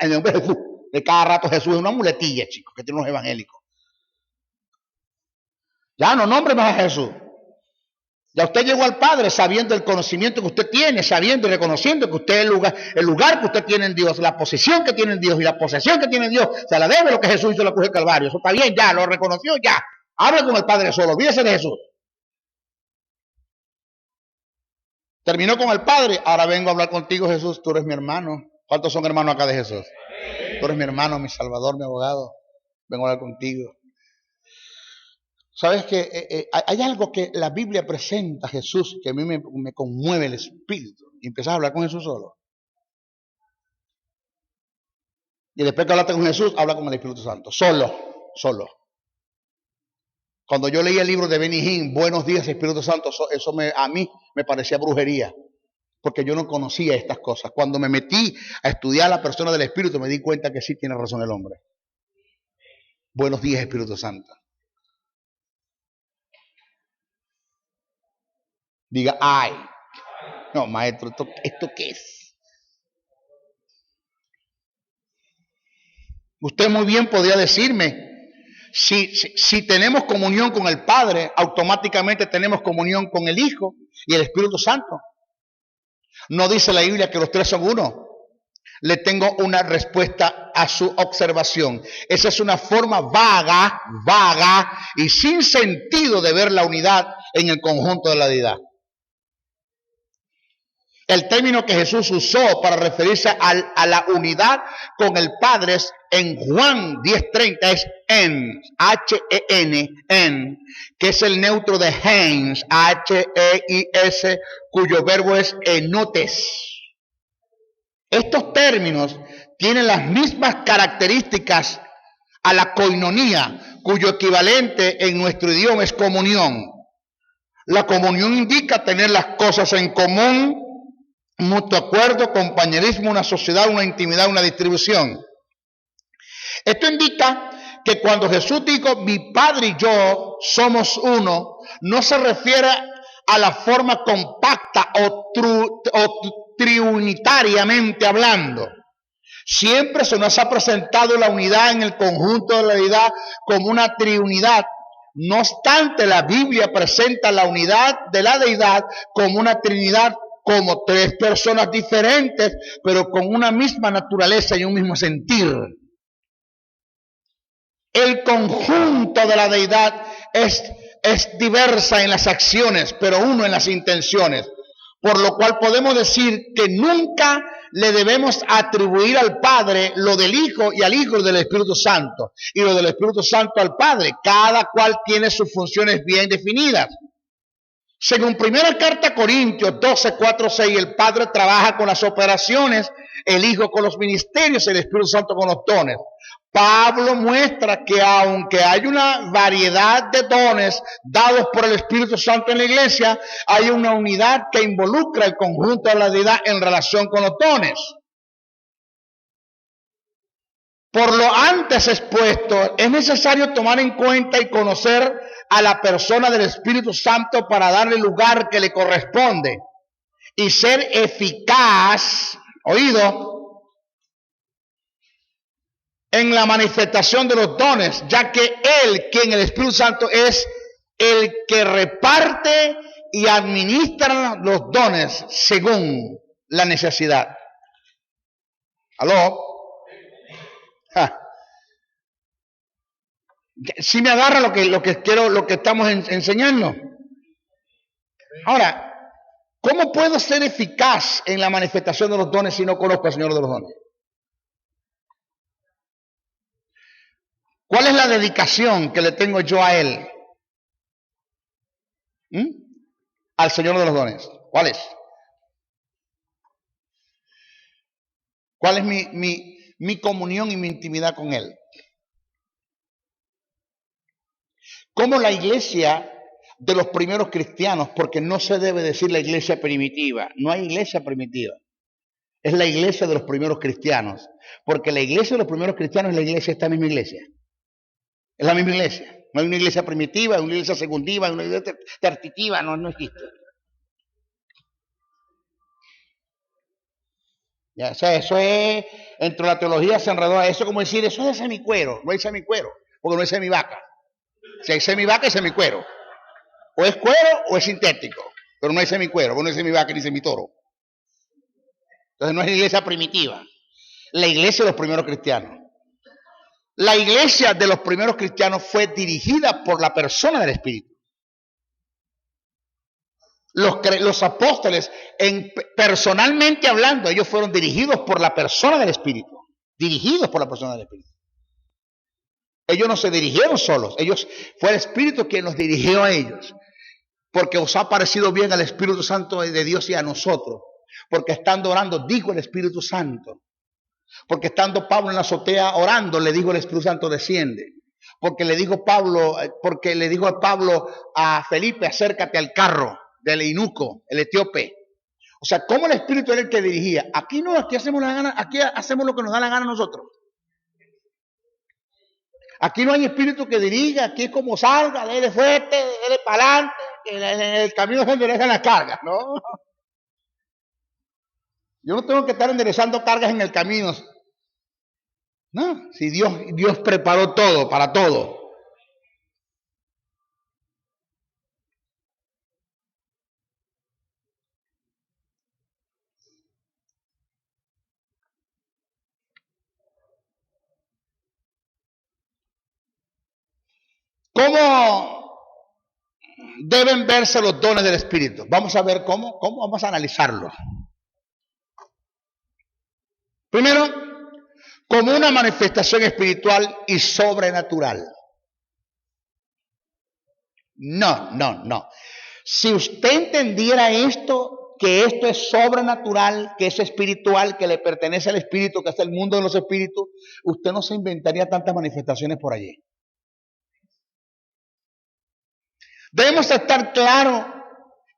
en nombre de Jesús. De cada rato Jesús es una muletilla, chicos, que tienen los evangélicos. Ya no nombre más a Jesús. Ya usted llegó al Padre sabiendo el conocimiento que usted tiene, sabiendo y reconociendo que usted el lugar que usted tiene en Dios, la posición que tiene en Dios y la posesión que tiene en Dios, se la debe lo que Jesús hizo en la cruz del Calvario. Eso está bien, ya, lo reconoció, ya. Hable con el Padre solo, olvídese de Jesús. Terminó con el Padre, ahora vengo a hablar contigo, Jesús, tú eres mi hermano. ¿Cuántos son hermanos acá de Jesús? Tú eres mi hermano, mi salvador, mi abogado. Vengo a hablar contigo. ¿Sabes qué? Hay algo que la Biblia presenta a Jesús que a mí me conmueve el espíritu. Y empiezas a hablar con Jesús solo. Y después que hablaste con Jesús, habla con el Espíritu Santo. Solo. Cuando yo leí el libro de Benny Hinn, Buenos días Espíritu Santo, eso a mí me parecía brujería. Porque yo no conocía estas cosas. Cuando me metí a estudiar la persona del Espíritu, me di cuenta que sí tiene razón el hombre. Buenos días, Espíritu Santo. Diga, ay. No, maestro, ¿esto qué es? Usted muy bien podría decirme, si tenemos comunión con el Padre, automáticamente tenemos comunión con el Hijo y el Espíritu Santo. ¿No dice la Biblia que los tres son uno? Le tengo una respuesta a su observación. Esa es una forma vaga y sin sentido de ver la unidad en el conjunto de la deidad. El término que Jesús usó para referirse a la unidad con el Padre en Juan 10:30 es en, H-E-N, que es el neutro de Heins, H-E-I-S, cuyo verbo es enotes. Estos términos tienen las mismas características a la koinonía, cuyo equivalente en nuestro idioma es comunión. La comunión indica tener las cosas en común, mutuo acuerdo, compañerismo, una sociedad, una intimidad, una distribución. Esto indica que cuando Jesús dijo, mi Padre y yo somos uno, no se refiere a la forma compacta o triunitariamente hablando. Siempre se nos ha presentado la unidad en el conjunto de la deidad como una triunidad. No obstante, la Biblia presenta la unidad de la deidad como una trinidad, como tres personas diferentes, pero con una misma naturaleza y un mismo sentir. El conjunto de la deidad es diversa en las acciones, pero uno en las intenciones. Por lo cual podemos decir que nunca le debemos atribuir al Padre lo del Hijo y al Hijo del Espíritu Santo, y lo del Espíritu Santo al Padre. Cada cual tiene sus funciones bien definidas. Según primera carta a Corintios 12, 4, 6, el Padre trabaja con las operaciones, el Hijo con los ministerios, el Espíritu Santo con los dones. Pablo muestra que aunque hay una variedad de dones dados por el Espíritu Santo en la iglesia, hay una unidad que involucra el conjunto de la deidad en relación con los dones. Por lo antes expuesto, es necesario tomar en cuenta y conocer a la persona del Espíritu Santo para darle el lugar que le corresponde y ser eficaz, oído, en la manifestación de los dones, ya que Él, quien el Espíritu Santo es el que reparte y administra los dones según la necesidad. ¿Aló? Si me agarra lo que quiero, lo que estamos enseñando. Ahora, ¿cómo puedo ser eficaz en la manifestación de los dones si no conozco al Señor de los dones? ¿Cuál es la dedicación que le tengo yo a Él? Al Señor de los dones. ¿Cuál es? ¿Cuál es mi comunión y mi intimidad con Él? Como la iglesia de los primeros cristianos, porque no se debe decir la iglesia primitiva, no hay iglesia primitiva, es la iglesia de los primeros cristianos, porque la iglesia de los primeros cristianos es la iglesia, esta misma iglesia, es la misma iglesia, no hay una iglesia primitiva, una iglesia segundiva, una iglesia tercitiva, no existe. Ya, o sea, eso es, entre la teología se enredó a eso, como decir, eso es de semicuero, no hay semicuero, porque no hay semivaca. Si hay semivaca, hay semicuero. O es cuero o es sintético, pero no hay semicuero, no hay semivaca ni semitoro. Entonces no es la iglesia primitiva, la iglesia de los primeros cristianos. La iglesia de los primeros cristianos fue dirigida por la persona del Espíritu. Los apóstoles, personalmente hablando, ellos fueron dirigidos por la persona del Espíritu. Dirigidos por la persona del Espíritu. Ellos no se dirigieron solos, fue el Espíritu quien los dirigió a ellos. Porque os ha parecido bien al Espíritu Santo de Dios y a nosotros. Porque estando orando, dijo el Espíritu Santo. Porque estando Pablo en la azotea orando, le dijo el Espíritu Santo, desciende. Porque le dijo Pablo a Felipe, acércate al carro del eunuco, el etíope. O sea, ¿cómo el Espíritu era el que dirigía? Aquí hacemos lo que nos da la gana a nosotros. Aquí no hay espíritu que dirija, aquí es como salga, dele fuerte, dele para adelante, en el camino se enderezan las cargas, ¿no? Yo no tengo que estar enderezando cargas en el camino. No, si Dios preparó todo, para todo. ¿Cómo deben verse los dones del Espíritu? Vamos a ver cómo vamos a analizarlo. Primero, como una manifestación espiritual y sobrenatural. No. Si usted entendiera esto, que esto es sobrenatural, que es espiritual, que le pertenece al Espíritu, que es el mundo de los espíritus, usted no se inventaría tantas manifestaciones por allí. Debemos estar claros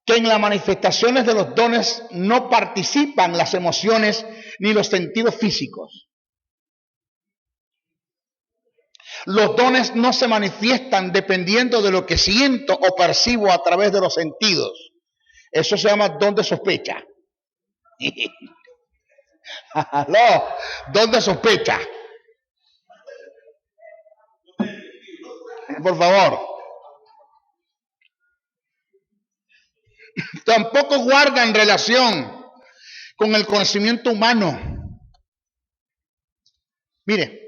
que en las manifestaciones de los dones no participan las emociones ni los sentidos físicos. Los dones no se manifiestan dependiendo de lo que siento o percibo a través de los sentidos. Eso se llama don de sospecha. No, don de sospecha. Por favor. Tampoco guardan relación con el conocimiento humano. Mire.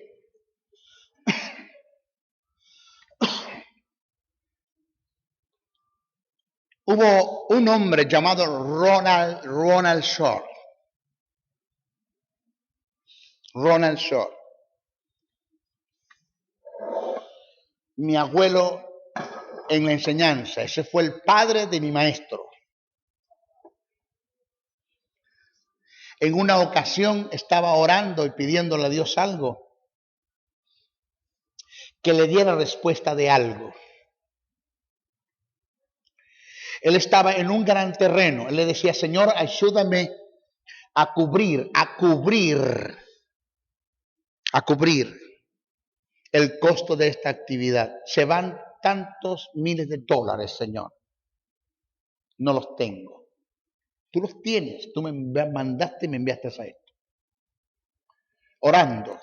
Hubo un hombre llamado Ronald Shore. Ronald Shore. Mi abuelo en la enseñanza. Ese fue el padre de mi maestro. En una ocasión estaba orando y pidiéndole a Dios algo, que le diera respuesta de algo. Él estaba en un gran terreno. Él le decía, Señor, ayúdame a cubrir el costo de esta actividad. Se van tantos miles de dólares, Señor. No los tengo. Tú los tienes. Tú me mandaste y me enviaste a esto. Orando.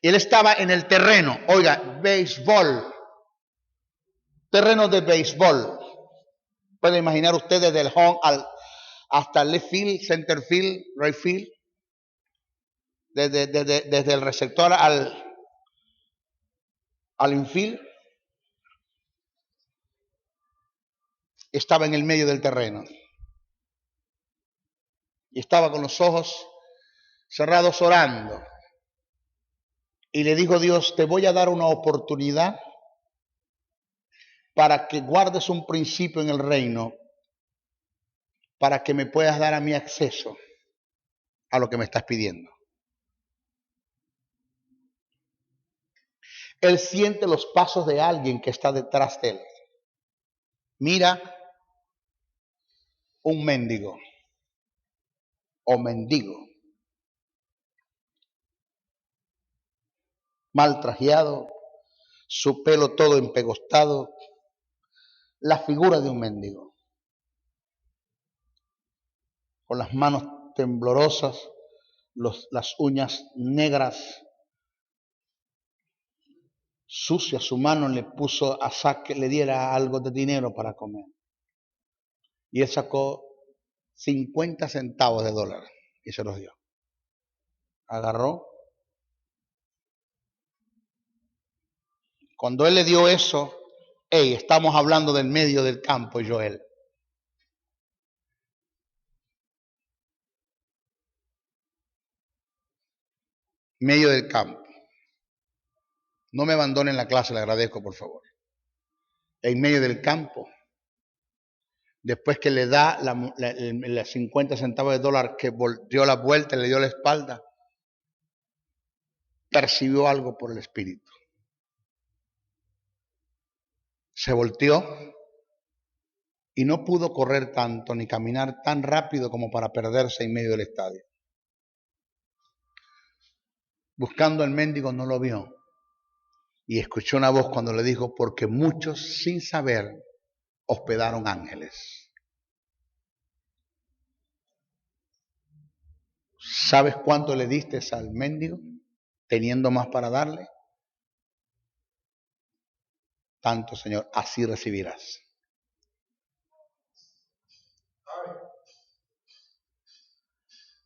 Y él estaba en el terreno. Oiga, béisbol. Terreno de béisbol. Pueden imaginar ustedes desde el home hasta el left field, center field, right field. Desde el receptor al infield. Estaba en el medio del terreno. Y estaba con los ojos cerrados orando. Y le dijo Dios, te voy a dar una oportunidad para que guardes un principio en el reino, para que me puedas dar a mí acceso a lo que me estás pidiendo. Él siente los pasos de alguien que está detrás de él. Mira un mendigo o mendigo, mal trajeado, su pelo todo empegostado, la figura de un mendigo, con las manos temblorosas, las uñas negras, sucia su mano, le puso a que le diera algo de dinero para comer. Y él sacó 50 centavos de dólar y se los dio. Agarró. Cuando él le dio eso, estamos hablando del medio del campo, Joel. Medio del campo. No me abandonen la clase, le agradezco, por favor. En medio del campo. Después que le da las 50 centavos de dólar, que dio la vuelta, le dio la espalda, percibió algo por el Espíritu. Se volteó y no pudo correr tanto ni caminar tan rápido como para perderse en medio del estadio. Buscando al mendigo no lo vio y escuchó una voz cuando le dijo, porque muchos sin saber hospedaron ángeles. ¿Sabes cuánto le diste al mendigo? Teniendo más para darle. Tanto, Señor, así recibirás.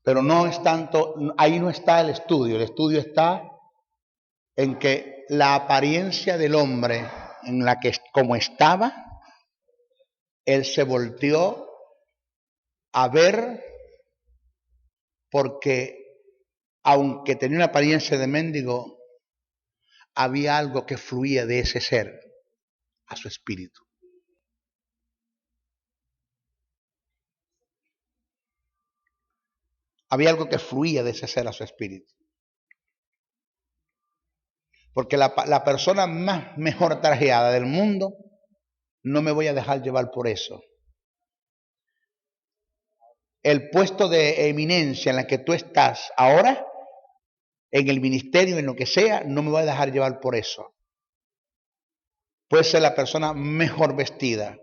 Pero no es tanto, ahí no está el estudio está en que la apariencia del hombre, en la que como estaba, él se volteó a ver, porque aunque tenía una apariencia de mendigo, había algo que fluía de ese ser a su espíritu. Había algo que fluía de ese ser a su espíritu. Porque la persona más mejor trajeada del mundo, no me voy a dejar llevar por eso. El puesto de eminencia en la que tú estás ahora, en el ministerio, en lo que sea, no me voy a dejar llevar por eso. Puede ser la persona mejor vestida,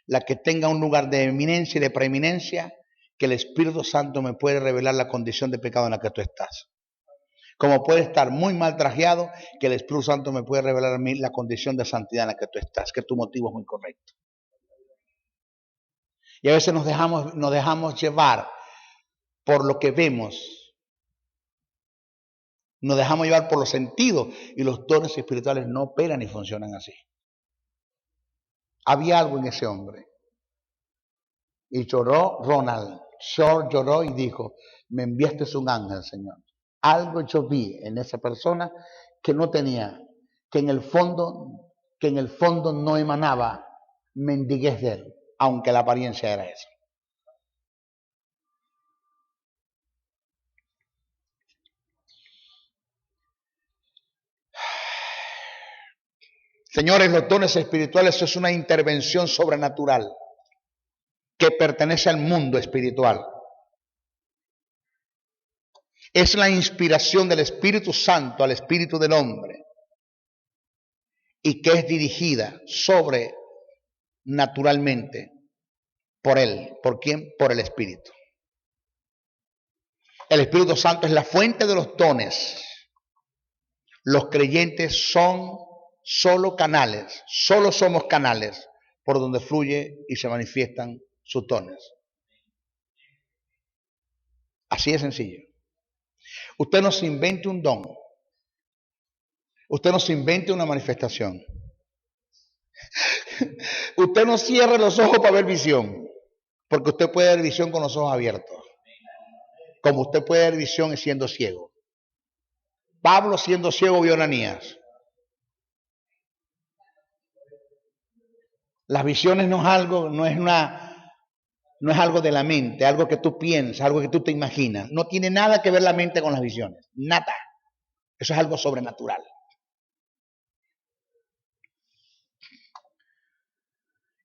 la que tenga un lugar de eminencia y de preeminencia, que el Espíritu Santo me puede revelar la condición de pecado en la que tú estás. Como puede estar muy mal trajeado, que el Espíritu Santo me puede revelar a mí la condición de santidad en la que tú estás, que tu motivo es muy correcto. Y a veces nos dejamos llevar por lo que vemos. Nos dejamos llevar por los sentidos y los dones espirituales no operan y funcionan así. Había algo en ese hombre. Y lloró Ronald. Short lloró y dijo, me enviaste un ángel, Señor. Algo yo vi en esa persona que no tenía, que en el fondo que en el fondo no emanaba mendiguez de él, aunque la apariencia era esa. Señores, los dones espirituales es una intervención sobrenatural que pertenece al mundo espiritual. Es la inspiración del Espíritu Santo al espíritu del hombre y que es dirigida sobrenaturalmente por él. ¿Por quién? Por el Espíritu. El Espíritu Santo es la fuente de los dones. Los creyentes son solo canales, solo somos canales por donde fluye y se manifiestan sus dones. Así de sencillo. Usted no se invente un don. Usted no se invente una manifestación. Usted no cierre los ojos para ver visión, porque usted puede ver visión con los ojos abiertos, como usted puede ver visión siendo ciego. Pablo, siendo ciego, vio a Ananías. Las visiones no es algo de la mente, algo que tú piensas, algo que tú te imaginas. No tiene nada que ver la mente con las visiones, nada. Eso es algo sobrenatural.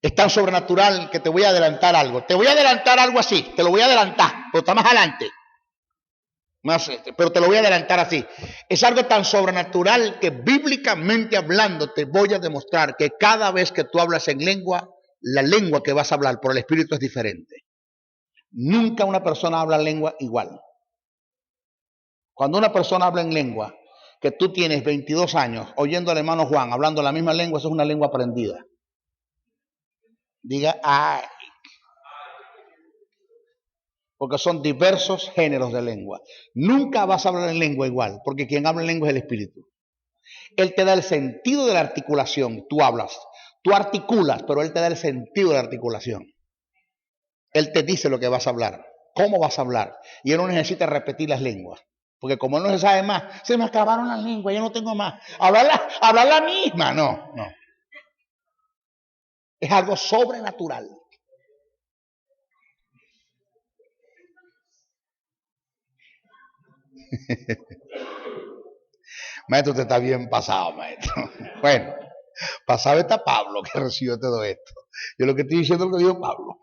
Es tan sobrenatural que te voy a adelantar algo. Te voy a adelantar algo así, te lo voy a adelantar, pero está más adelante. Pero te lo voy a adelantar así. Es algo tan sobrenatural que bíblicamente hablando te voy a demostrar que cada vez que tú hablas en lengua, la lengua que vas a hablar por el Espíritu es diferente. Nunca una persona habla en lengua igual. Cuando una persona habla en lengua, que tú tienes 22 años oyendo al hermano Juan hablando la misma lengua, eso es una lengua aprendida. Diga, ay. Porque son diversos géneros de lengua. Nunca vas a hablar en lengua igual, porque quien habla en lengua es el Espíritu. Él te da el sentido de la articulación. Tú hablas, tú articulas, pero Él te da el sentido de la articulación. Él te dice lo que vas a hablar, cómo vas a hablar. Y Él no necesita repetir las lenguas. Porque como Él no se sabe más, se me acabaron las lenguas, ya no tengo más. Hablar la misma, no. Es algo sobrenatural. Maestro, usted está bien pasado, maestro. Bueno, pasado está Pablo, que recibió todo esto. Yo lo que estoy diciendo es lo que dijo Pablo.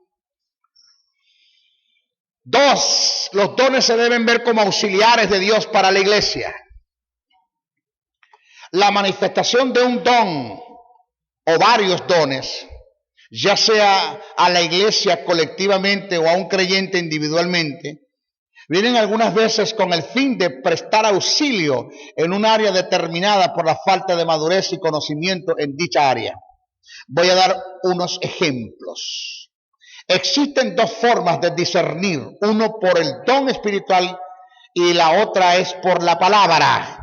2, los dones se deben ver como auxiliares de Dios para la iglesia. La manifestación de un don o varios dones, ya sea a la iglesia colectivamente o a un creyente individualmente, vienen algunas veces con el fin de prestar auxilio en un área determinada por la falta de madurez y conocimiento en dicha área. Voy a dar unos ejemplos. Existen 2 formas de discernir, uno por el don espiritual y la otra es por la palabra.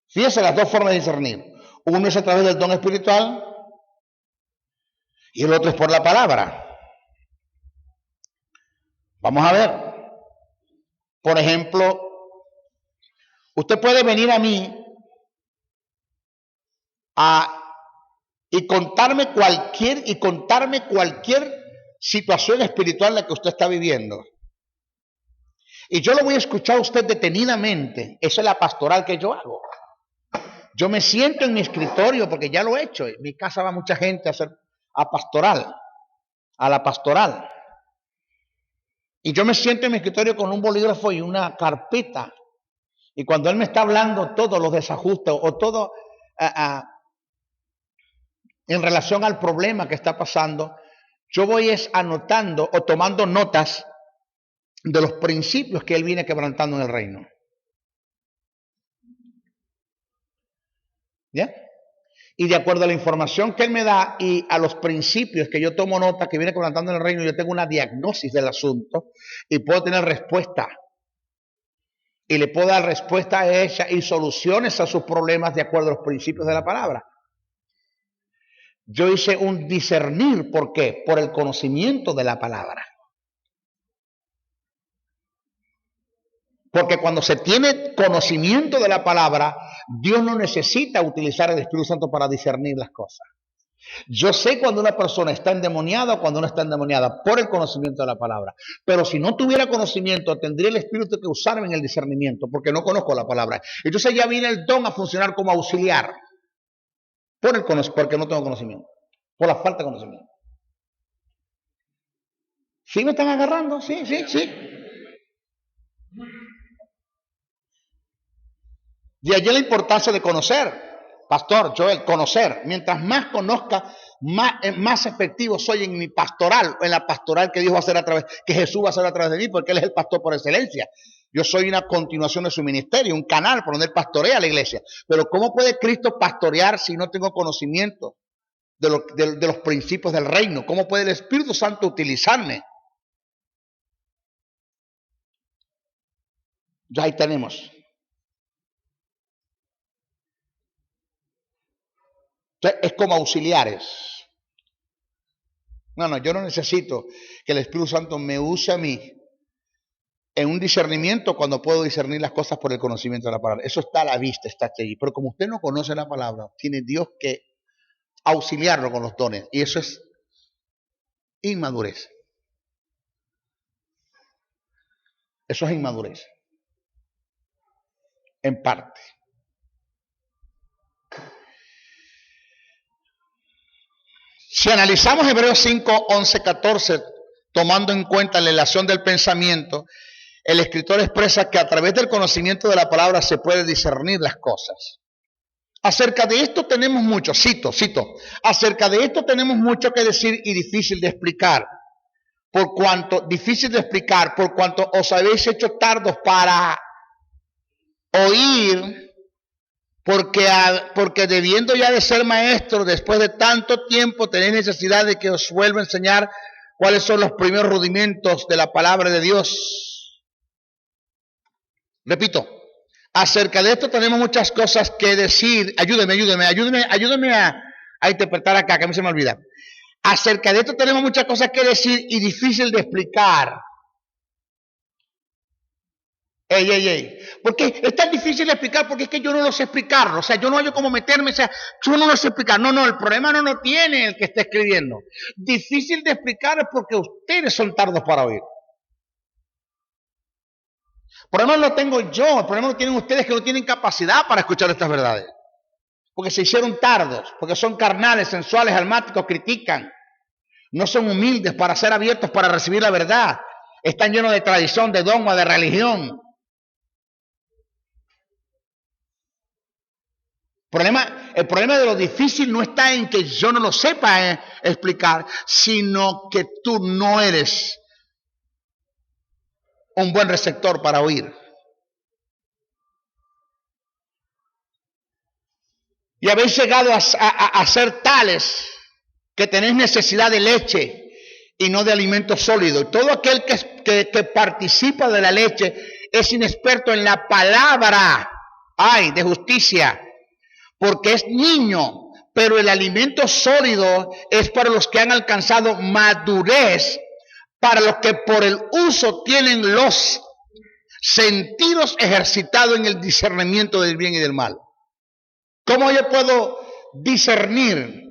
Fíjense las 2 formas de discernir. Uno es a través del don espiritual y el otro es por la palabra. Vamos a ver. Por ejemplo, usted puede venir a mí y contarme cualquier situación espiritual la que usted está viviendo. Y yo lo voy a escuchar a usted detenidamente. Esa es la pastoral que yo hago. Yo me siento en mi escritorio porque ya lo he hecho. En mi casa va mucha gente a la pastoral. Y yo me siento en mi escritorio con un bolígrafo y una carpeta. Y cuando él me está hablando todos los desajustes o todo en relación al problema que está pasando, yo voy anotando o tomando notas de los principios que él viene quebrantando en el reino. ¿Ya? Y de acuerdo a la información que él me da y a los principios que yo tomo nota que viene quebrantando en el reino, yo tengo una diagnosis del asunto y puedo tener respuesta. Y le puedo dar respuesta a ella y soluciones a sus problemas de acuerdo a los principios de la palabra. Yo hice un discernir, ¿por qué? Por el conocimiento de la palabra. Porque cuando se tiene conocimiento de la palabra, Dios no necesita utilizar el Espíritu Santo para discernir las cosas. Yo sé cuando una persona está endemoniada o cuando no está endemoniada por el conocimiento de la palabra. Pero si no tuviera conocimiento, tendría el Espíritu que usarme en el discernimiento, porque no conozco la palabra. Entonces ya viene el don a funcionar como auxiliar, porque no tengo conocimiento, por la falta de conocimiento. ¿Sí me están agarrando? Sí. De allí la importancia de conocer, Pastor Joel, conocer. Mientras más conozca, más efectivo soy en mi pastoral, en la pastoral que Dios va a hacer que Jesús va a hacer a través de mí, porque Él es el pastor por excelencia. Yo soy una continuación de su ministerio, un canal por donde Él pastorea a la iglesia. Pero ¿cómo puede Cristo pastorear si no tengo conocimiento de los principios del reino? ¿Cómo puede el Espíritu Santo utilizarme? Ya ahí tenemos. Es como auxiliares. No, yo no necesito que el Espíritu Santo me use a mí en un discernimiento cuando puedo discernir las cosas por el conocimiento de la palabra. Eso está a la vista, está allí. Pero como usted no conoce la palabra, tiene Dios que auxiliarlo con los dones. Y eso es inmadurez. Eso es inmadurez. En parte. Si analizamos Hebreos 5, 11, 14, tomando en cuenta la relación del pensamiento, el escritor expresa que a través del conocimiento de la palabra se puede discernir las cosas. Acerca de esto tenemos mucho, cito, acerca de esto tenemos mucho que decir y difícil de explicar, por cuanto os habéis hecho tardos para oír, porque debiendo ya de ser maestros, después de tanto tiempo tenéis necesidad de que os vuelva a enseñar cuáles son los primeros rudimentos de la palabra de Dios. Repito, acerca de esto tenemos muchas cosas que decir. Ayúdeme a interpretar acá, que a mí se me olvida. Acerca de esto tenemos muchas cosas que decir y difícil de explicar. Porque es tan difícil de explicar, porque es que yo no lo sé explicarlo. O sea, yo no hallo cómo meterme, yo no lo sé explicar. No, el problema no lo tiene el que está escribiendo. Difícil de explicar es porque ustedes son tardos para oír. El problema no lo tengo yo, el problema lo tienen ustedes que no tienen capacidad para escuchar estas verdades. Porque se hicieron tardos, porque son carnales, sensuales, almáticos, critican. No son humildes para ser abiertos para recibir la verdad. Están llenos de tradición, de dogma, de religión. El problema de lo difícil no está en que yo no lo sepa explicar, sino que tú no eres un buen receptor para oír. Y habéis llegado a ser tales que tenéis necesidad de leche y no de alimento sólido. Y todo aquel que participa de la leche es inexperto en la palabra de justicia, porque es niño, pero el alimento sólido es para los que han alcanzado madurez, para los que por el uso tienen los sentidos ejercitados en el discernimiento del bien y del mal. ¿Cómo yo puedo discernir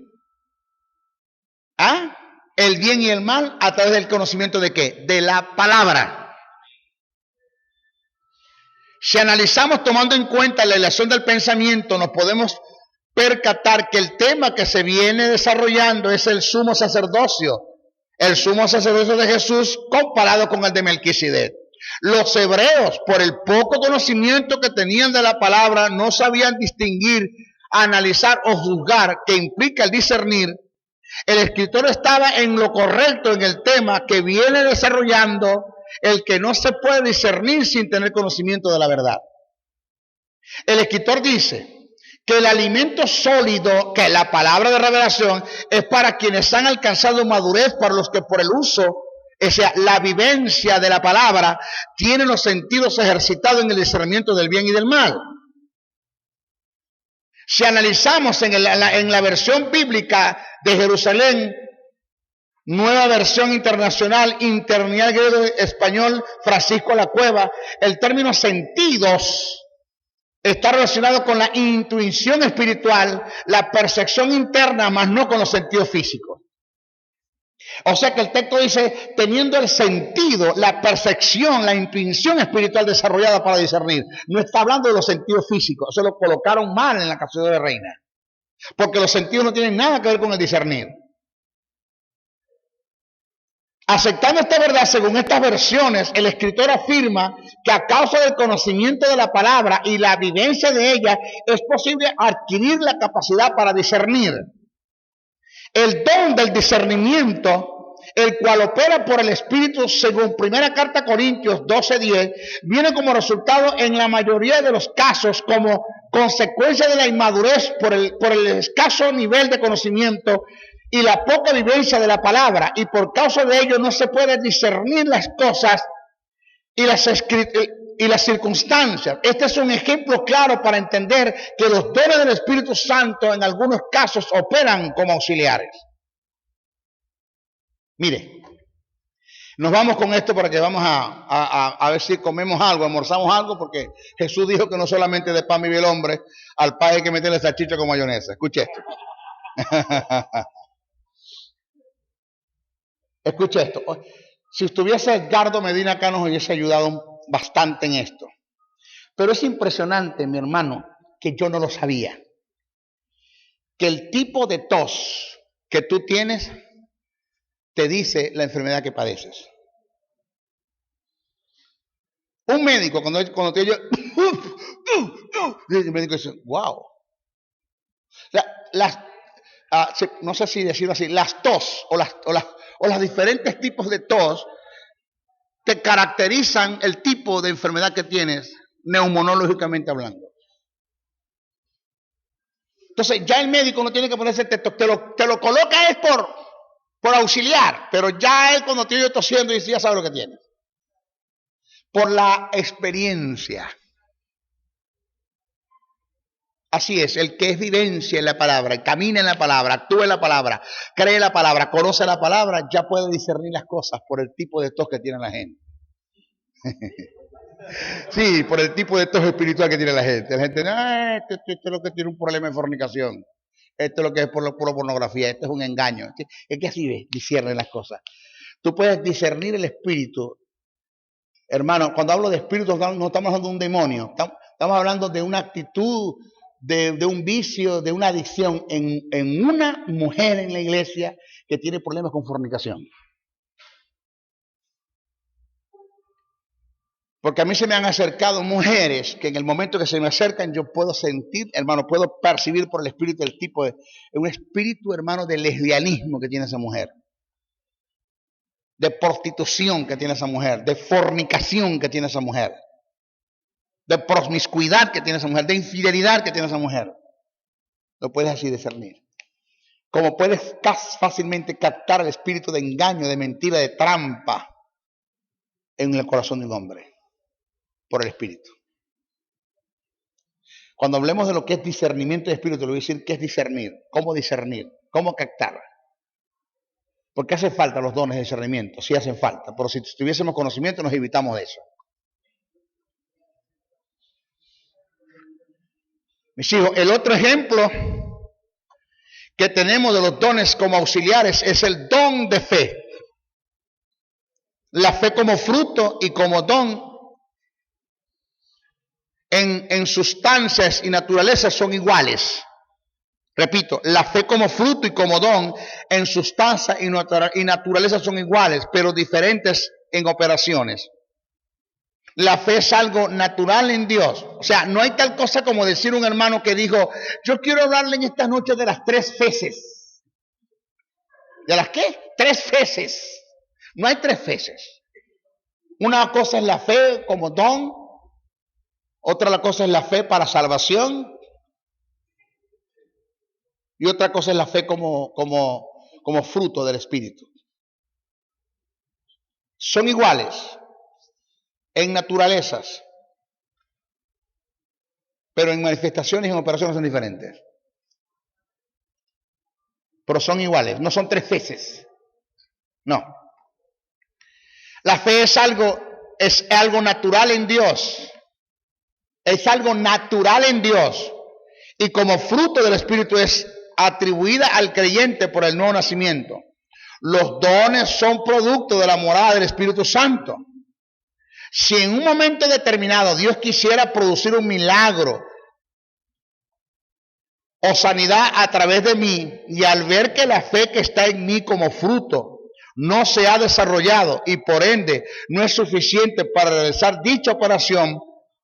el bien y el mal? A través del conocimiento de ¿qué? De la palabra. Si analizamos tomando en cuenta la relación del pensamiento, nos podemos percatar que el tema que se viene desarrollando es el sumo sacerdocio de Jesús comparado con el de Melquisedec. Los hebreos, por el poco conocimiento que tenían de la palabra, no sabían distinguir, analizar o juzgar, que implica el discernir. El escritor estaba en lo correcto en el tema que viene desarrollando, el que no se puede discernir sin tener conocimiento de la verdad. El escritor dice que el alimento sólido, que la palabra de revelación, es para quienes han alcanzado madurez, para los que por el uso, o sea, la vivencia de la palabra, tienen los sentidos ejercitados en el discernimiento del bien y del mal. Si analizamos en la versión bíblica de Jerusalén, Nueva Versión Internacional, Interlineal Griego Español, Francisco La Cueva. El término sentidos está relacionado con la intuición espiritual, la percepción interna, más no con los sentidos físicos. O sea que el texto dice, teniendo el sentido, la percepción, la intuición espiritual desarrollada para discernir. No está hablando de los sentidos físicos. Eso lo colocaron mal en la Canción de Reina. Porque los sentidos no tienen nada que ver con el discernir. Aceptando esta verdad, según estas versiones, el escritor afirma que a causa del conocimiento de la palabra y la vivencia de ella, es posible adquirir la capacidad para discernir. El don del discernimiento, el cual opera por el Espíritu, según primera carta a Corintios 12:10, viene como resultado en la mayoría de los casos como consecuencia de la inmadurez por el escaso nivel de conocimiento y la poca vivencia de la palabra, y por causa de ello no se puede discernir las cosas y las circunstancias. Este es un ejemplo claro para entender que los dones del Espíritu Santo en algunos casos operan como auxiliares. Mire, nos vamos con esto para que vamos a ver si comemos algo, almorzamos algo, porque Jesús dijo que no solamente de pan vive el hombre, al pan hay que meterle salchicha con mayonesa. Escuche esto. Escuche esto. Si estuviese Edgardo Medina acá nos hubiese ayudado bastante en esto. Pero es impresionante, mi hermano, que yo no lo sabía. Que el tipo de tos que tú tienes te dice la enfermedad que padeces. Un médico, cuando te oye, el médico dice, wow. No sé si decirlo así, las tos o los diferentes tipos de tos te caracterizan el tipo de enfermedad que tienes, neumonológicamente hablando. Entonces ya el médico no tiene que ponerse te lo coloca es por auxiliar, pero ya él cuando te oye tosiendo dice, ya sabe lo que tiene. Por la experiencia. Así es, el que es vivencia en la palabra, camina en la palabra, actúa en la palabra, cree en la palabra, conoce la palabra, ya puede discernir las cosas por el tipo de tos que tiene la gente. Sí, por el tipo de tos espiritual que tiene la gente. La gente, esto es lo que tiene un problema de fornicación. Esto es lo que es por pornografía, esto es un engaño. Es que así ves, disciernen las cosas. Tú puedes discernir el espíritu. Hermano, cuando hablo de espíritu no estamos hablando de un demonio, estamos hablando de una actitud, de un vicio, de una adicción en una mujer en la iglesia que tiene problemas con fornicación. Porque a mí se me han acercado mujeres que en el momento que se me acercan yo puedo sentir, hermano, puedo percibir por el espíritu el tipo de, un espíritu, hermano, de lesbianismo que tiene esa mujer. De prostitución que tiene esa mujer, de fornicación que tiene esa mujer, de promiscuidad que tiene esa mujer, de infidelidad que tiene esa mujer. Lo puedes así discernir. Como puedes fácilmente captar el espíritu de engaño, de mentira, de trampa en el corazón de un hombre, por el espíritu. Cuando hablemos de lo que es discernimiento de espíritu, le voy a decir qué es discernir, cómo captar. Porque hace falta los dones de discernimiento, sí hacen falta, pero si tuviésemos conocimiento nos evitamos de eso. Mis hijos, el otro ejemplo que tenemos de los dones como auxiliares es el don de fe. La fe como fruto y como don en sustancias y naturalezas son iguales. Repito, la fe como fruto y como don en sustancia y naturaleza son iguales, pero diferentes en operaciones. La fe es algo natural en Dios. O sea, no hay tal cosa como decir un hermano que dijo, yo quiero hablarle en esta noche de las 3 feces. ¿De las qué? 3 feces. No hay 3 feces. Una cosa es la fe como don, otra cosa es la fe para salvación, y otra cosa es la fe como fruto del Espíritu. Son iguales en naturalezas, pero en manifestaciones y en operaciones son diferentes. Pero son iguales, no son 3 feces. No. La fe es algo natural en Dios. Es algo natural en Dios. Y como fruto del Espíritu es atribuida al creyente por el nuevo nacimiento. Los dones son producto de la morada del Espíritu Santo. Si en un momento determinado Dios quisiera producir un milagro o sanidad a través de mí, y al ver que la fe que está en mí como fruto no se ha desarrollado y por ende no es suficiente para realizar dicha operación,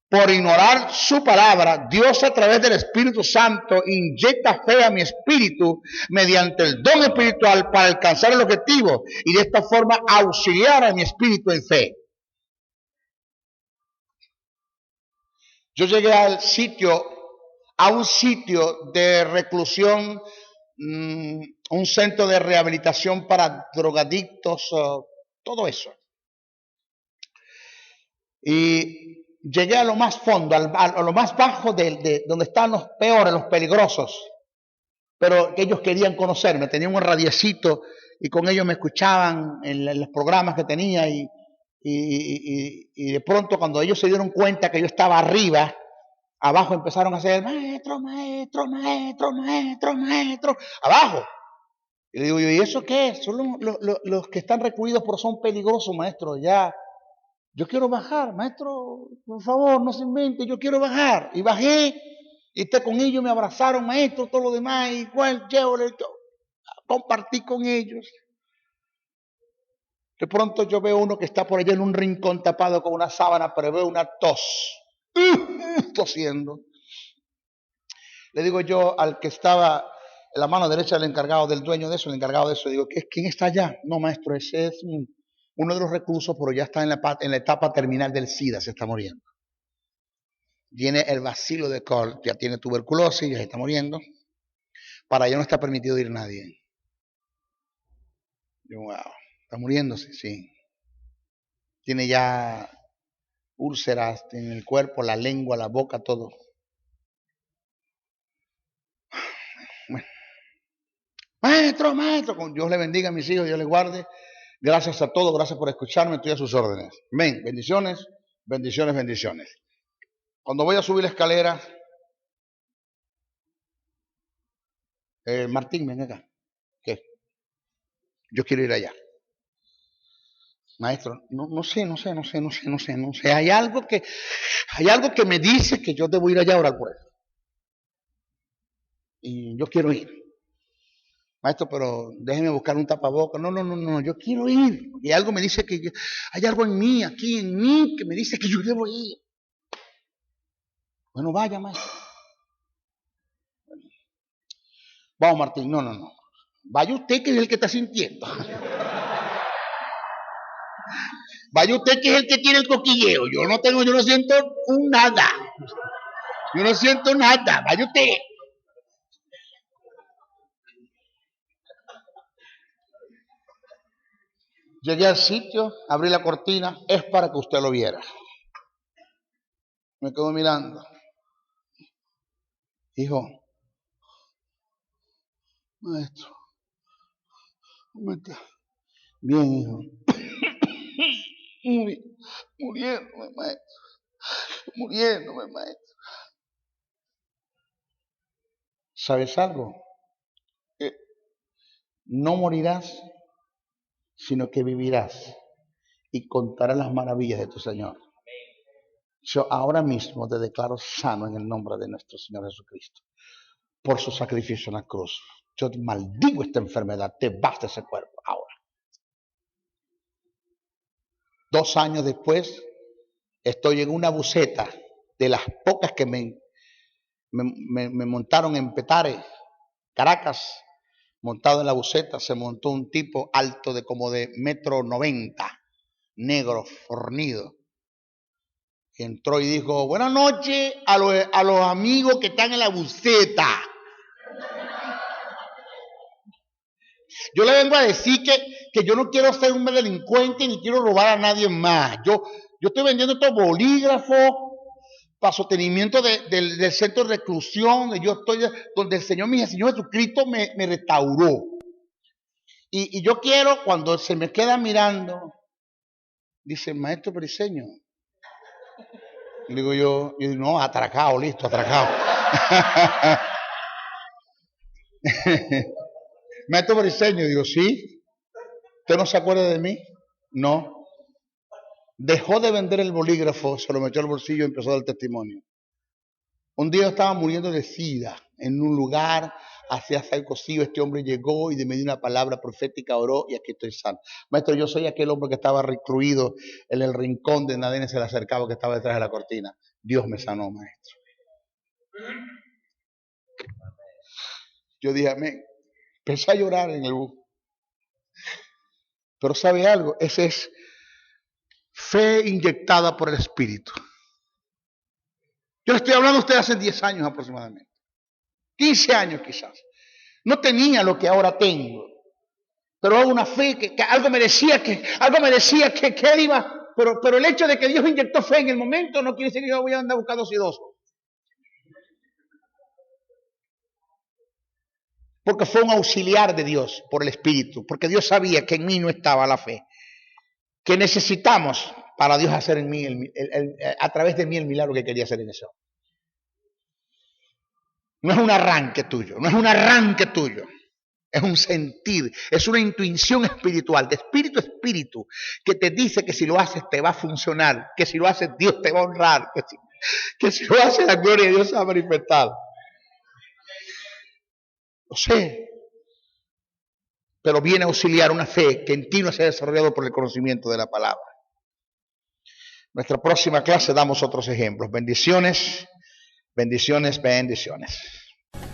por ignorar su palabra, Dios a través del Espíritu Santo inyecta fe a mi espíritu mediante el don espiritual para alcanzar el objetivo y de esta forma auxiliar a mi espíritu en fe. Yo llegué a un sitio de reclusión, un centro de rehabilitación para drogadictos, todo eso. Y llegué a lo más fondo, a lo más bajo de donde están los peores, los peligrosos. Pero ellos querían conocerme, tenían un radiecito y con ellos me escuchaban en los programas que tenía y de pronto cuando ellos se dieron cuenta que yo estaba arriba, abajo empezaron a hacer maestro, maestro, maestro, maestro, maestro, abajo. Y le digo yo, ¿y eso qué es? Son los que están recluidos porque son peligrosos, maestro, ya. Yo quiero bajar, maestro, por favor, no se invente, yo quiero bajar. Y bajé, y con ellos, me abrazaron, maestro, todo lo demás, igual yo compartí con ellos. De pronto yo veo uno que está por allá en un rincón tapado con una sábana, pero veo una tos, tosiendo. Le digo yo al que estaba en la mano derecha del encargado, del dueño de eso, el encargado de eso, digo, ¿quién está allá? No, maestro, ese es uno de los reclusos, pero ya está en la etapa terminal del SIDA, se está muriendo. Tiene el bacilo de Koch, ya tiene tuberculosis, ya se está muriendo. Para allá no está permitido ir nadie. Yo, wow, está muriéndose, sí. Tiene ya úlceras en el cuerpo, la lengua, la boca, todo. Bueno. Maestro, maestro, con Dios le bendiga a mis hijos, Dios les guarde. Gracias a todos, gracias por escucharme, estoy a sus órdenes. Amén, bendiciones, bendiciones, bendiciones. Cuando voy a subir la escalera, Martín, ven acá. ¿Qué? Yo quiero ir allá. Maestro, no sé. Hay algo que me dice que yo debo ir allá a orar por él. Y yo quiero ir. Maestro, pero déjeme buscar un tapabocas. No, yo quiero ir. Y algo me dice que hay algo en mí, aquí en mí, que me dice que yo debo ir. Bueno, vaya, maestro. Vamos, Martín, no. Vaya usted que es el que está sintiendo. Vaya usted que es el que tiene el coquilleo. Yo no siento nada. Yo no siento nada. Vaya usted. Llegué al sitio, abrí la cortina, es para que usted lo viera. Me quedo mirando. Hijo, maestro, ¿cómo está? Bien, hijo. Muriéndome, maestro. ¿Sabes algo? No morirás, sino que vivirás y contarás las maravillas de tu Señor. Yo ahora mismo te declaro sano en el nombre de nuestro Señor Jesucristo, por su sacrificio en la cruz. Yo maldigo esta enfermedad, te vas de ese cuerpo ahora. 2 años después, estoy en una buseta de las pocas que me montaron en Petare, Caracas. Montado en la buseta, se montó un tipo alto de como de 1,90 m, negro, fornido. Entró y dijo, buenas noches a los amigos que están en la buseta. Yo le vengo a decir que yo no quiero ser un delincuente ni quiero robar a nadie más. Yo estoy vendiendo estos bolígrafos para sostenimiento del centro de reclusión, donde el Señor Jesucristo me restauró. Y yo quiero, cuando se me queda mirando, dice, maestro Briceño. Digo yo, no, atracado, listo, atracado. Maestro Briceño, digo, sí. ¿Usted no se acuerda de mí? No. Dejó de vender el bolígrafo, se lo metió al bolsillo y empezó a dar testimonio. Un día yo estaba muriendo de sida en un lugar, hacía sal cocido, este hombre llegó y me dio una palabra profética, oró y aquí estoy sano. Maestro, yo soy aquel hombre que estaba recluido en el rincón de nadie se le acercaba, que estaba detrás de la cortina. Dios me sanó, maestro. Yo dije, amén. Empecé a llorar en el bus. Pero ¿sabe algo? Esa es fe inyectada por el Espíritu. Yo le estoy hablando a usted hace 10 años aproximadamente. 15 años quizás. No tenía lo que ahora tengo. Pero hay una fe que algo me decía que él iba. Pero el hecho de que Dios inyectó fe en el momento no quiere decir que yo voy a andar buscando sidoso. Porque fue un auxiliar de Dios por el Espíritu. Porque Dios sabía que en mí no estaba la fe. Que necesitamos para Dios hacer en mí, a través de mí, el milagro que quería hacer en eso. No es un arranque tuyo, no es un arranque tuyo. Es un sentir, es una intuición espiritual, de espíritu a espíritu, que te dice que si lo haces te va a funcionar, que si lo haces Dios te va a honrar, que si lo haces la gloria de Dios se va a manifestar. Lo sé. Pero viene a auxiliar una fe que en ti no se ha desarrollado por el conocimiento de la palabra. Nuestra próxima clase damos otros ejemplos. Bendiciones, bendiciones, bendiciones.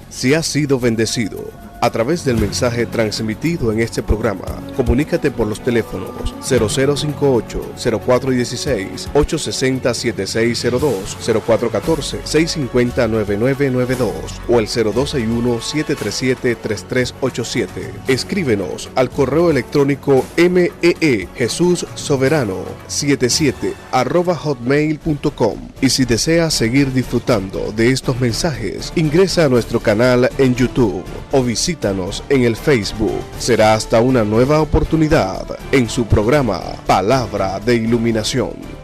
Si has sido bendecido a través del mensaje transmitido en este programa, comunícate por los teléfonos 0058-0416, 860-7602, 0414-650-9992 o el 0261-737-3387. Escríbenos al correo electrónico meejesussoberano77@hotmail.com y si deseas seguir disfrutando de estos mensajes, ingresa a nuestro canal en YouTube o visítanos en el Facebook. Será hasta una nueva oportunidad en su programa Palabra de Iluminación.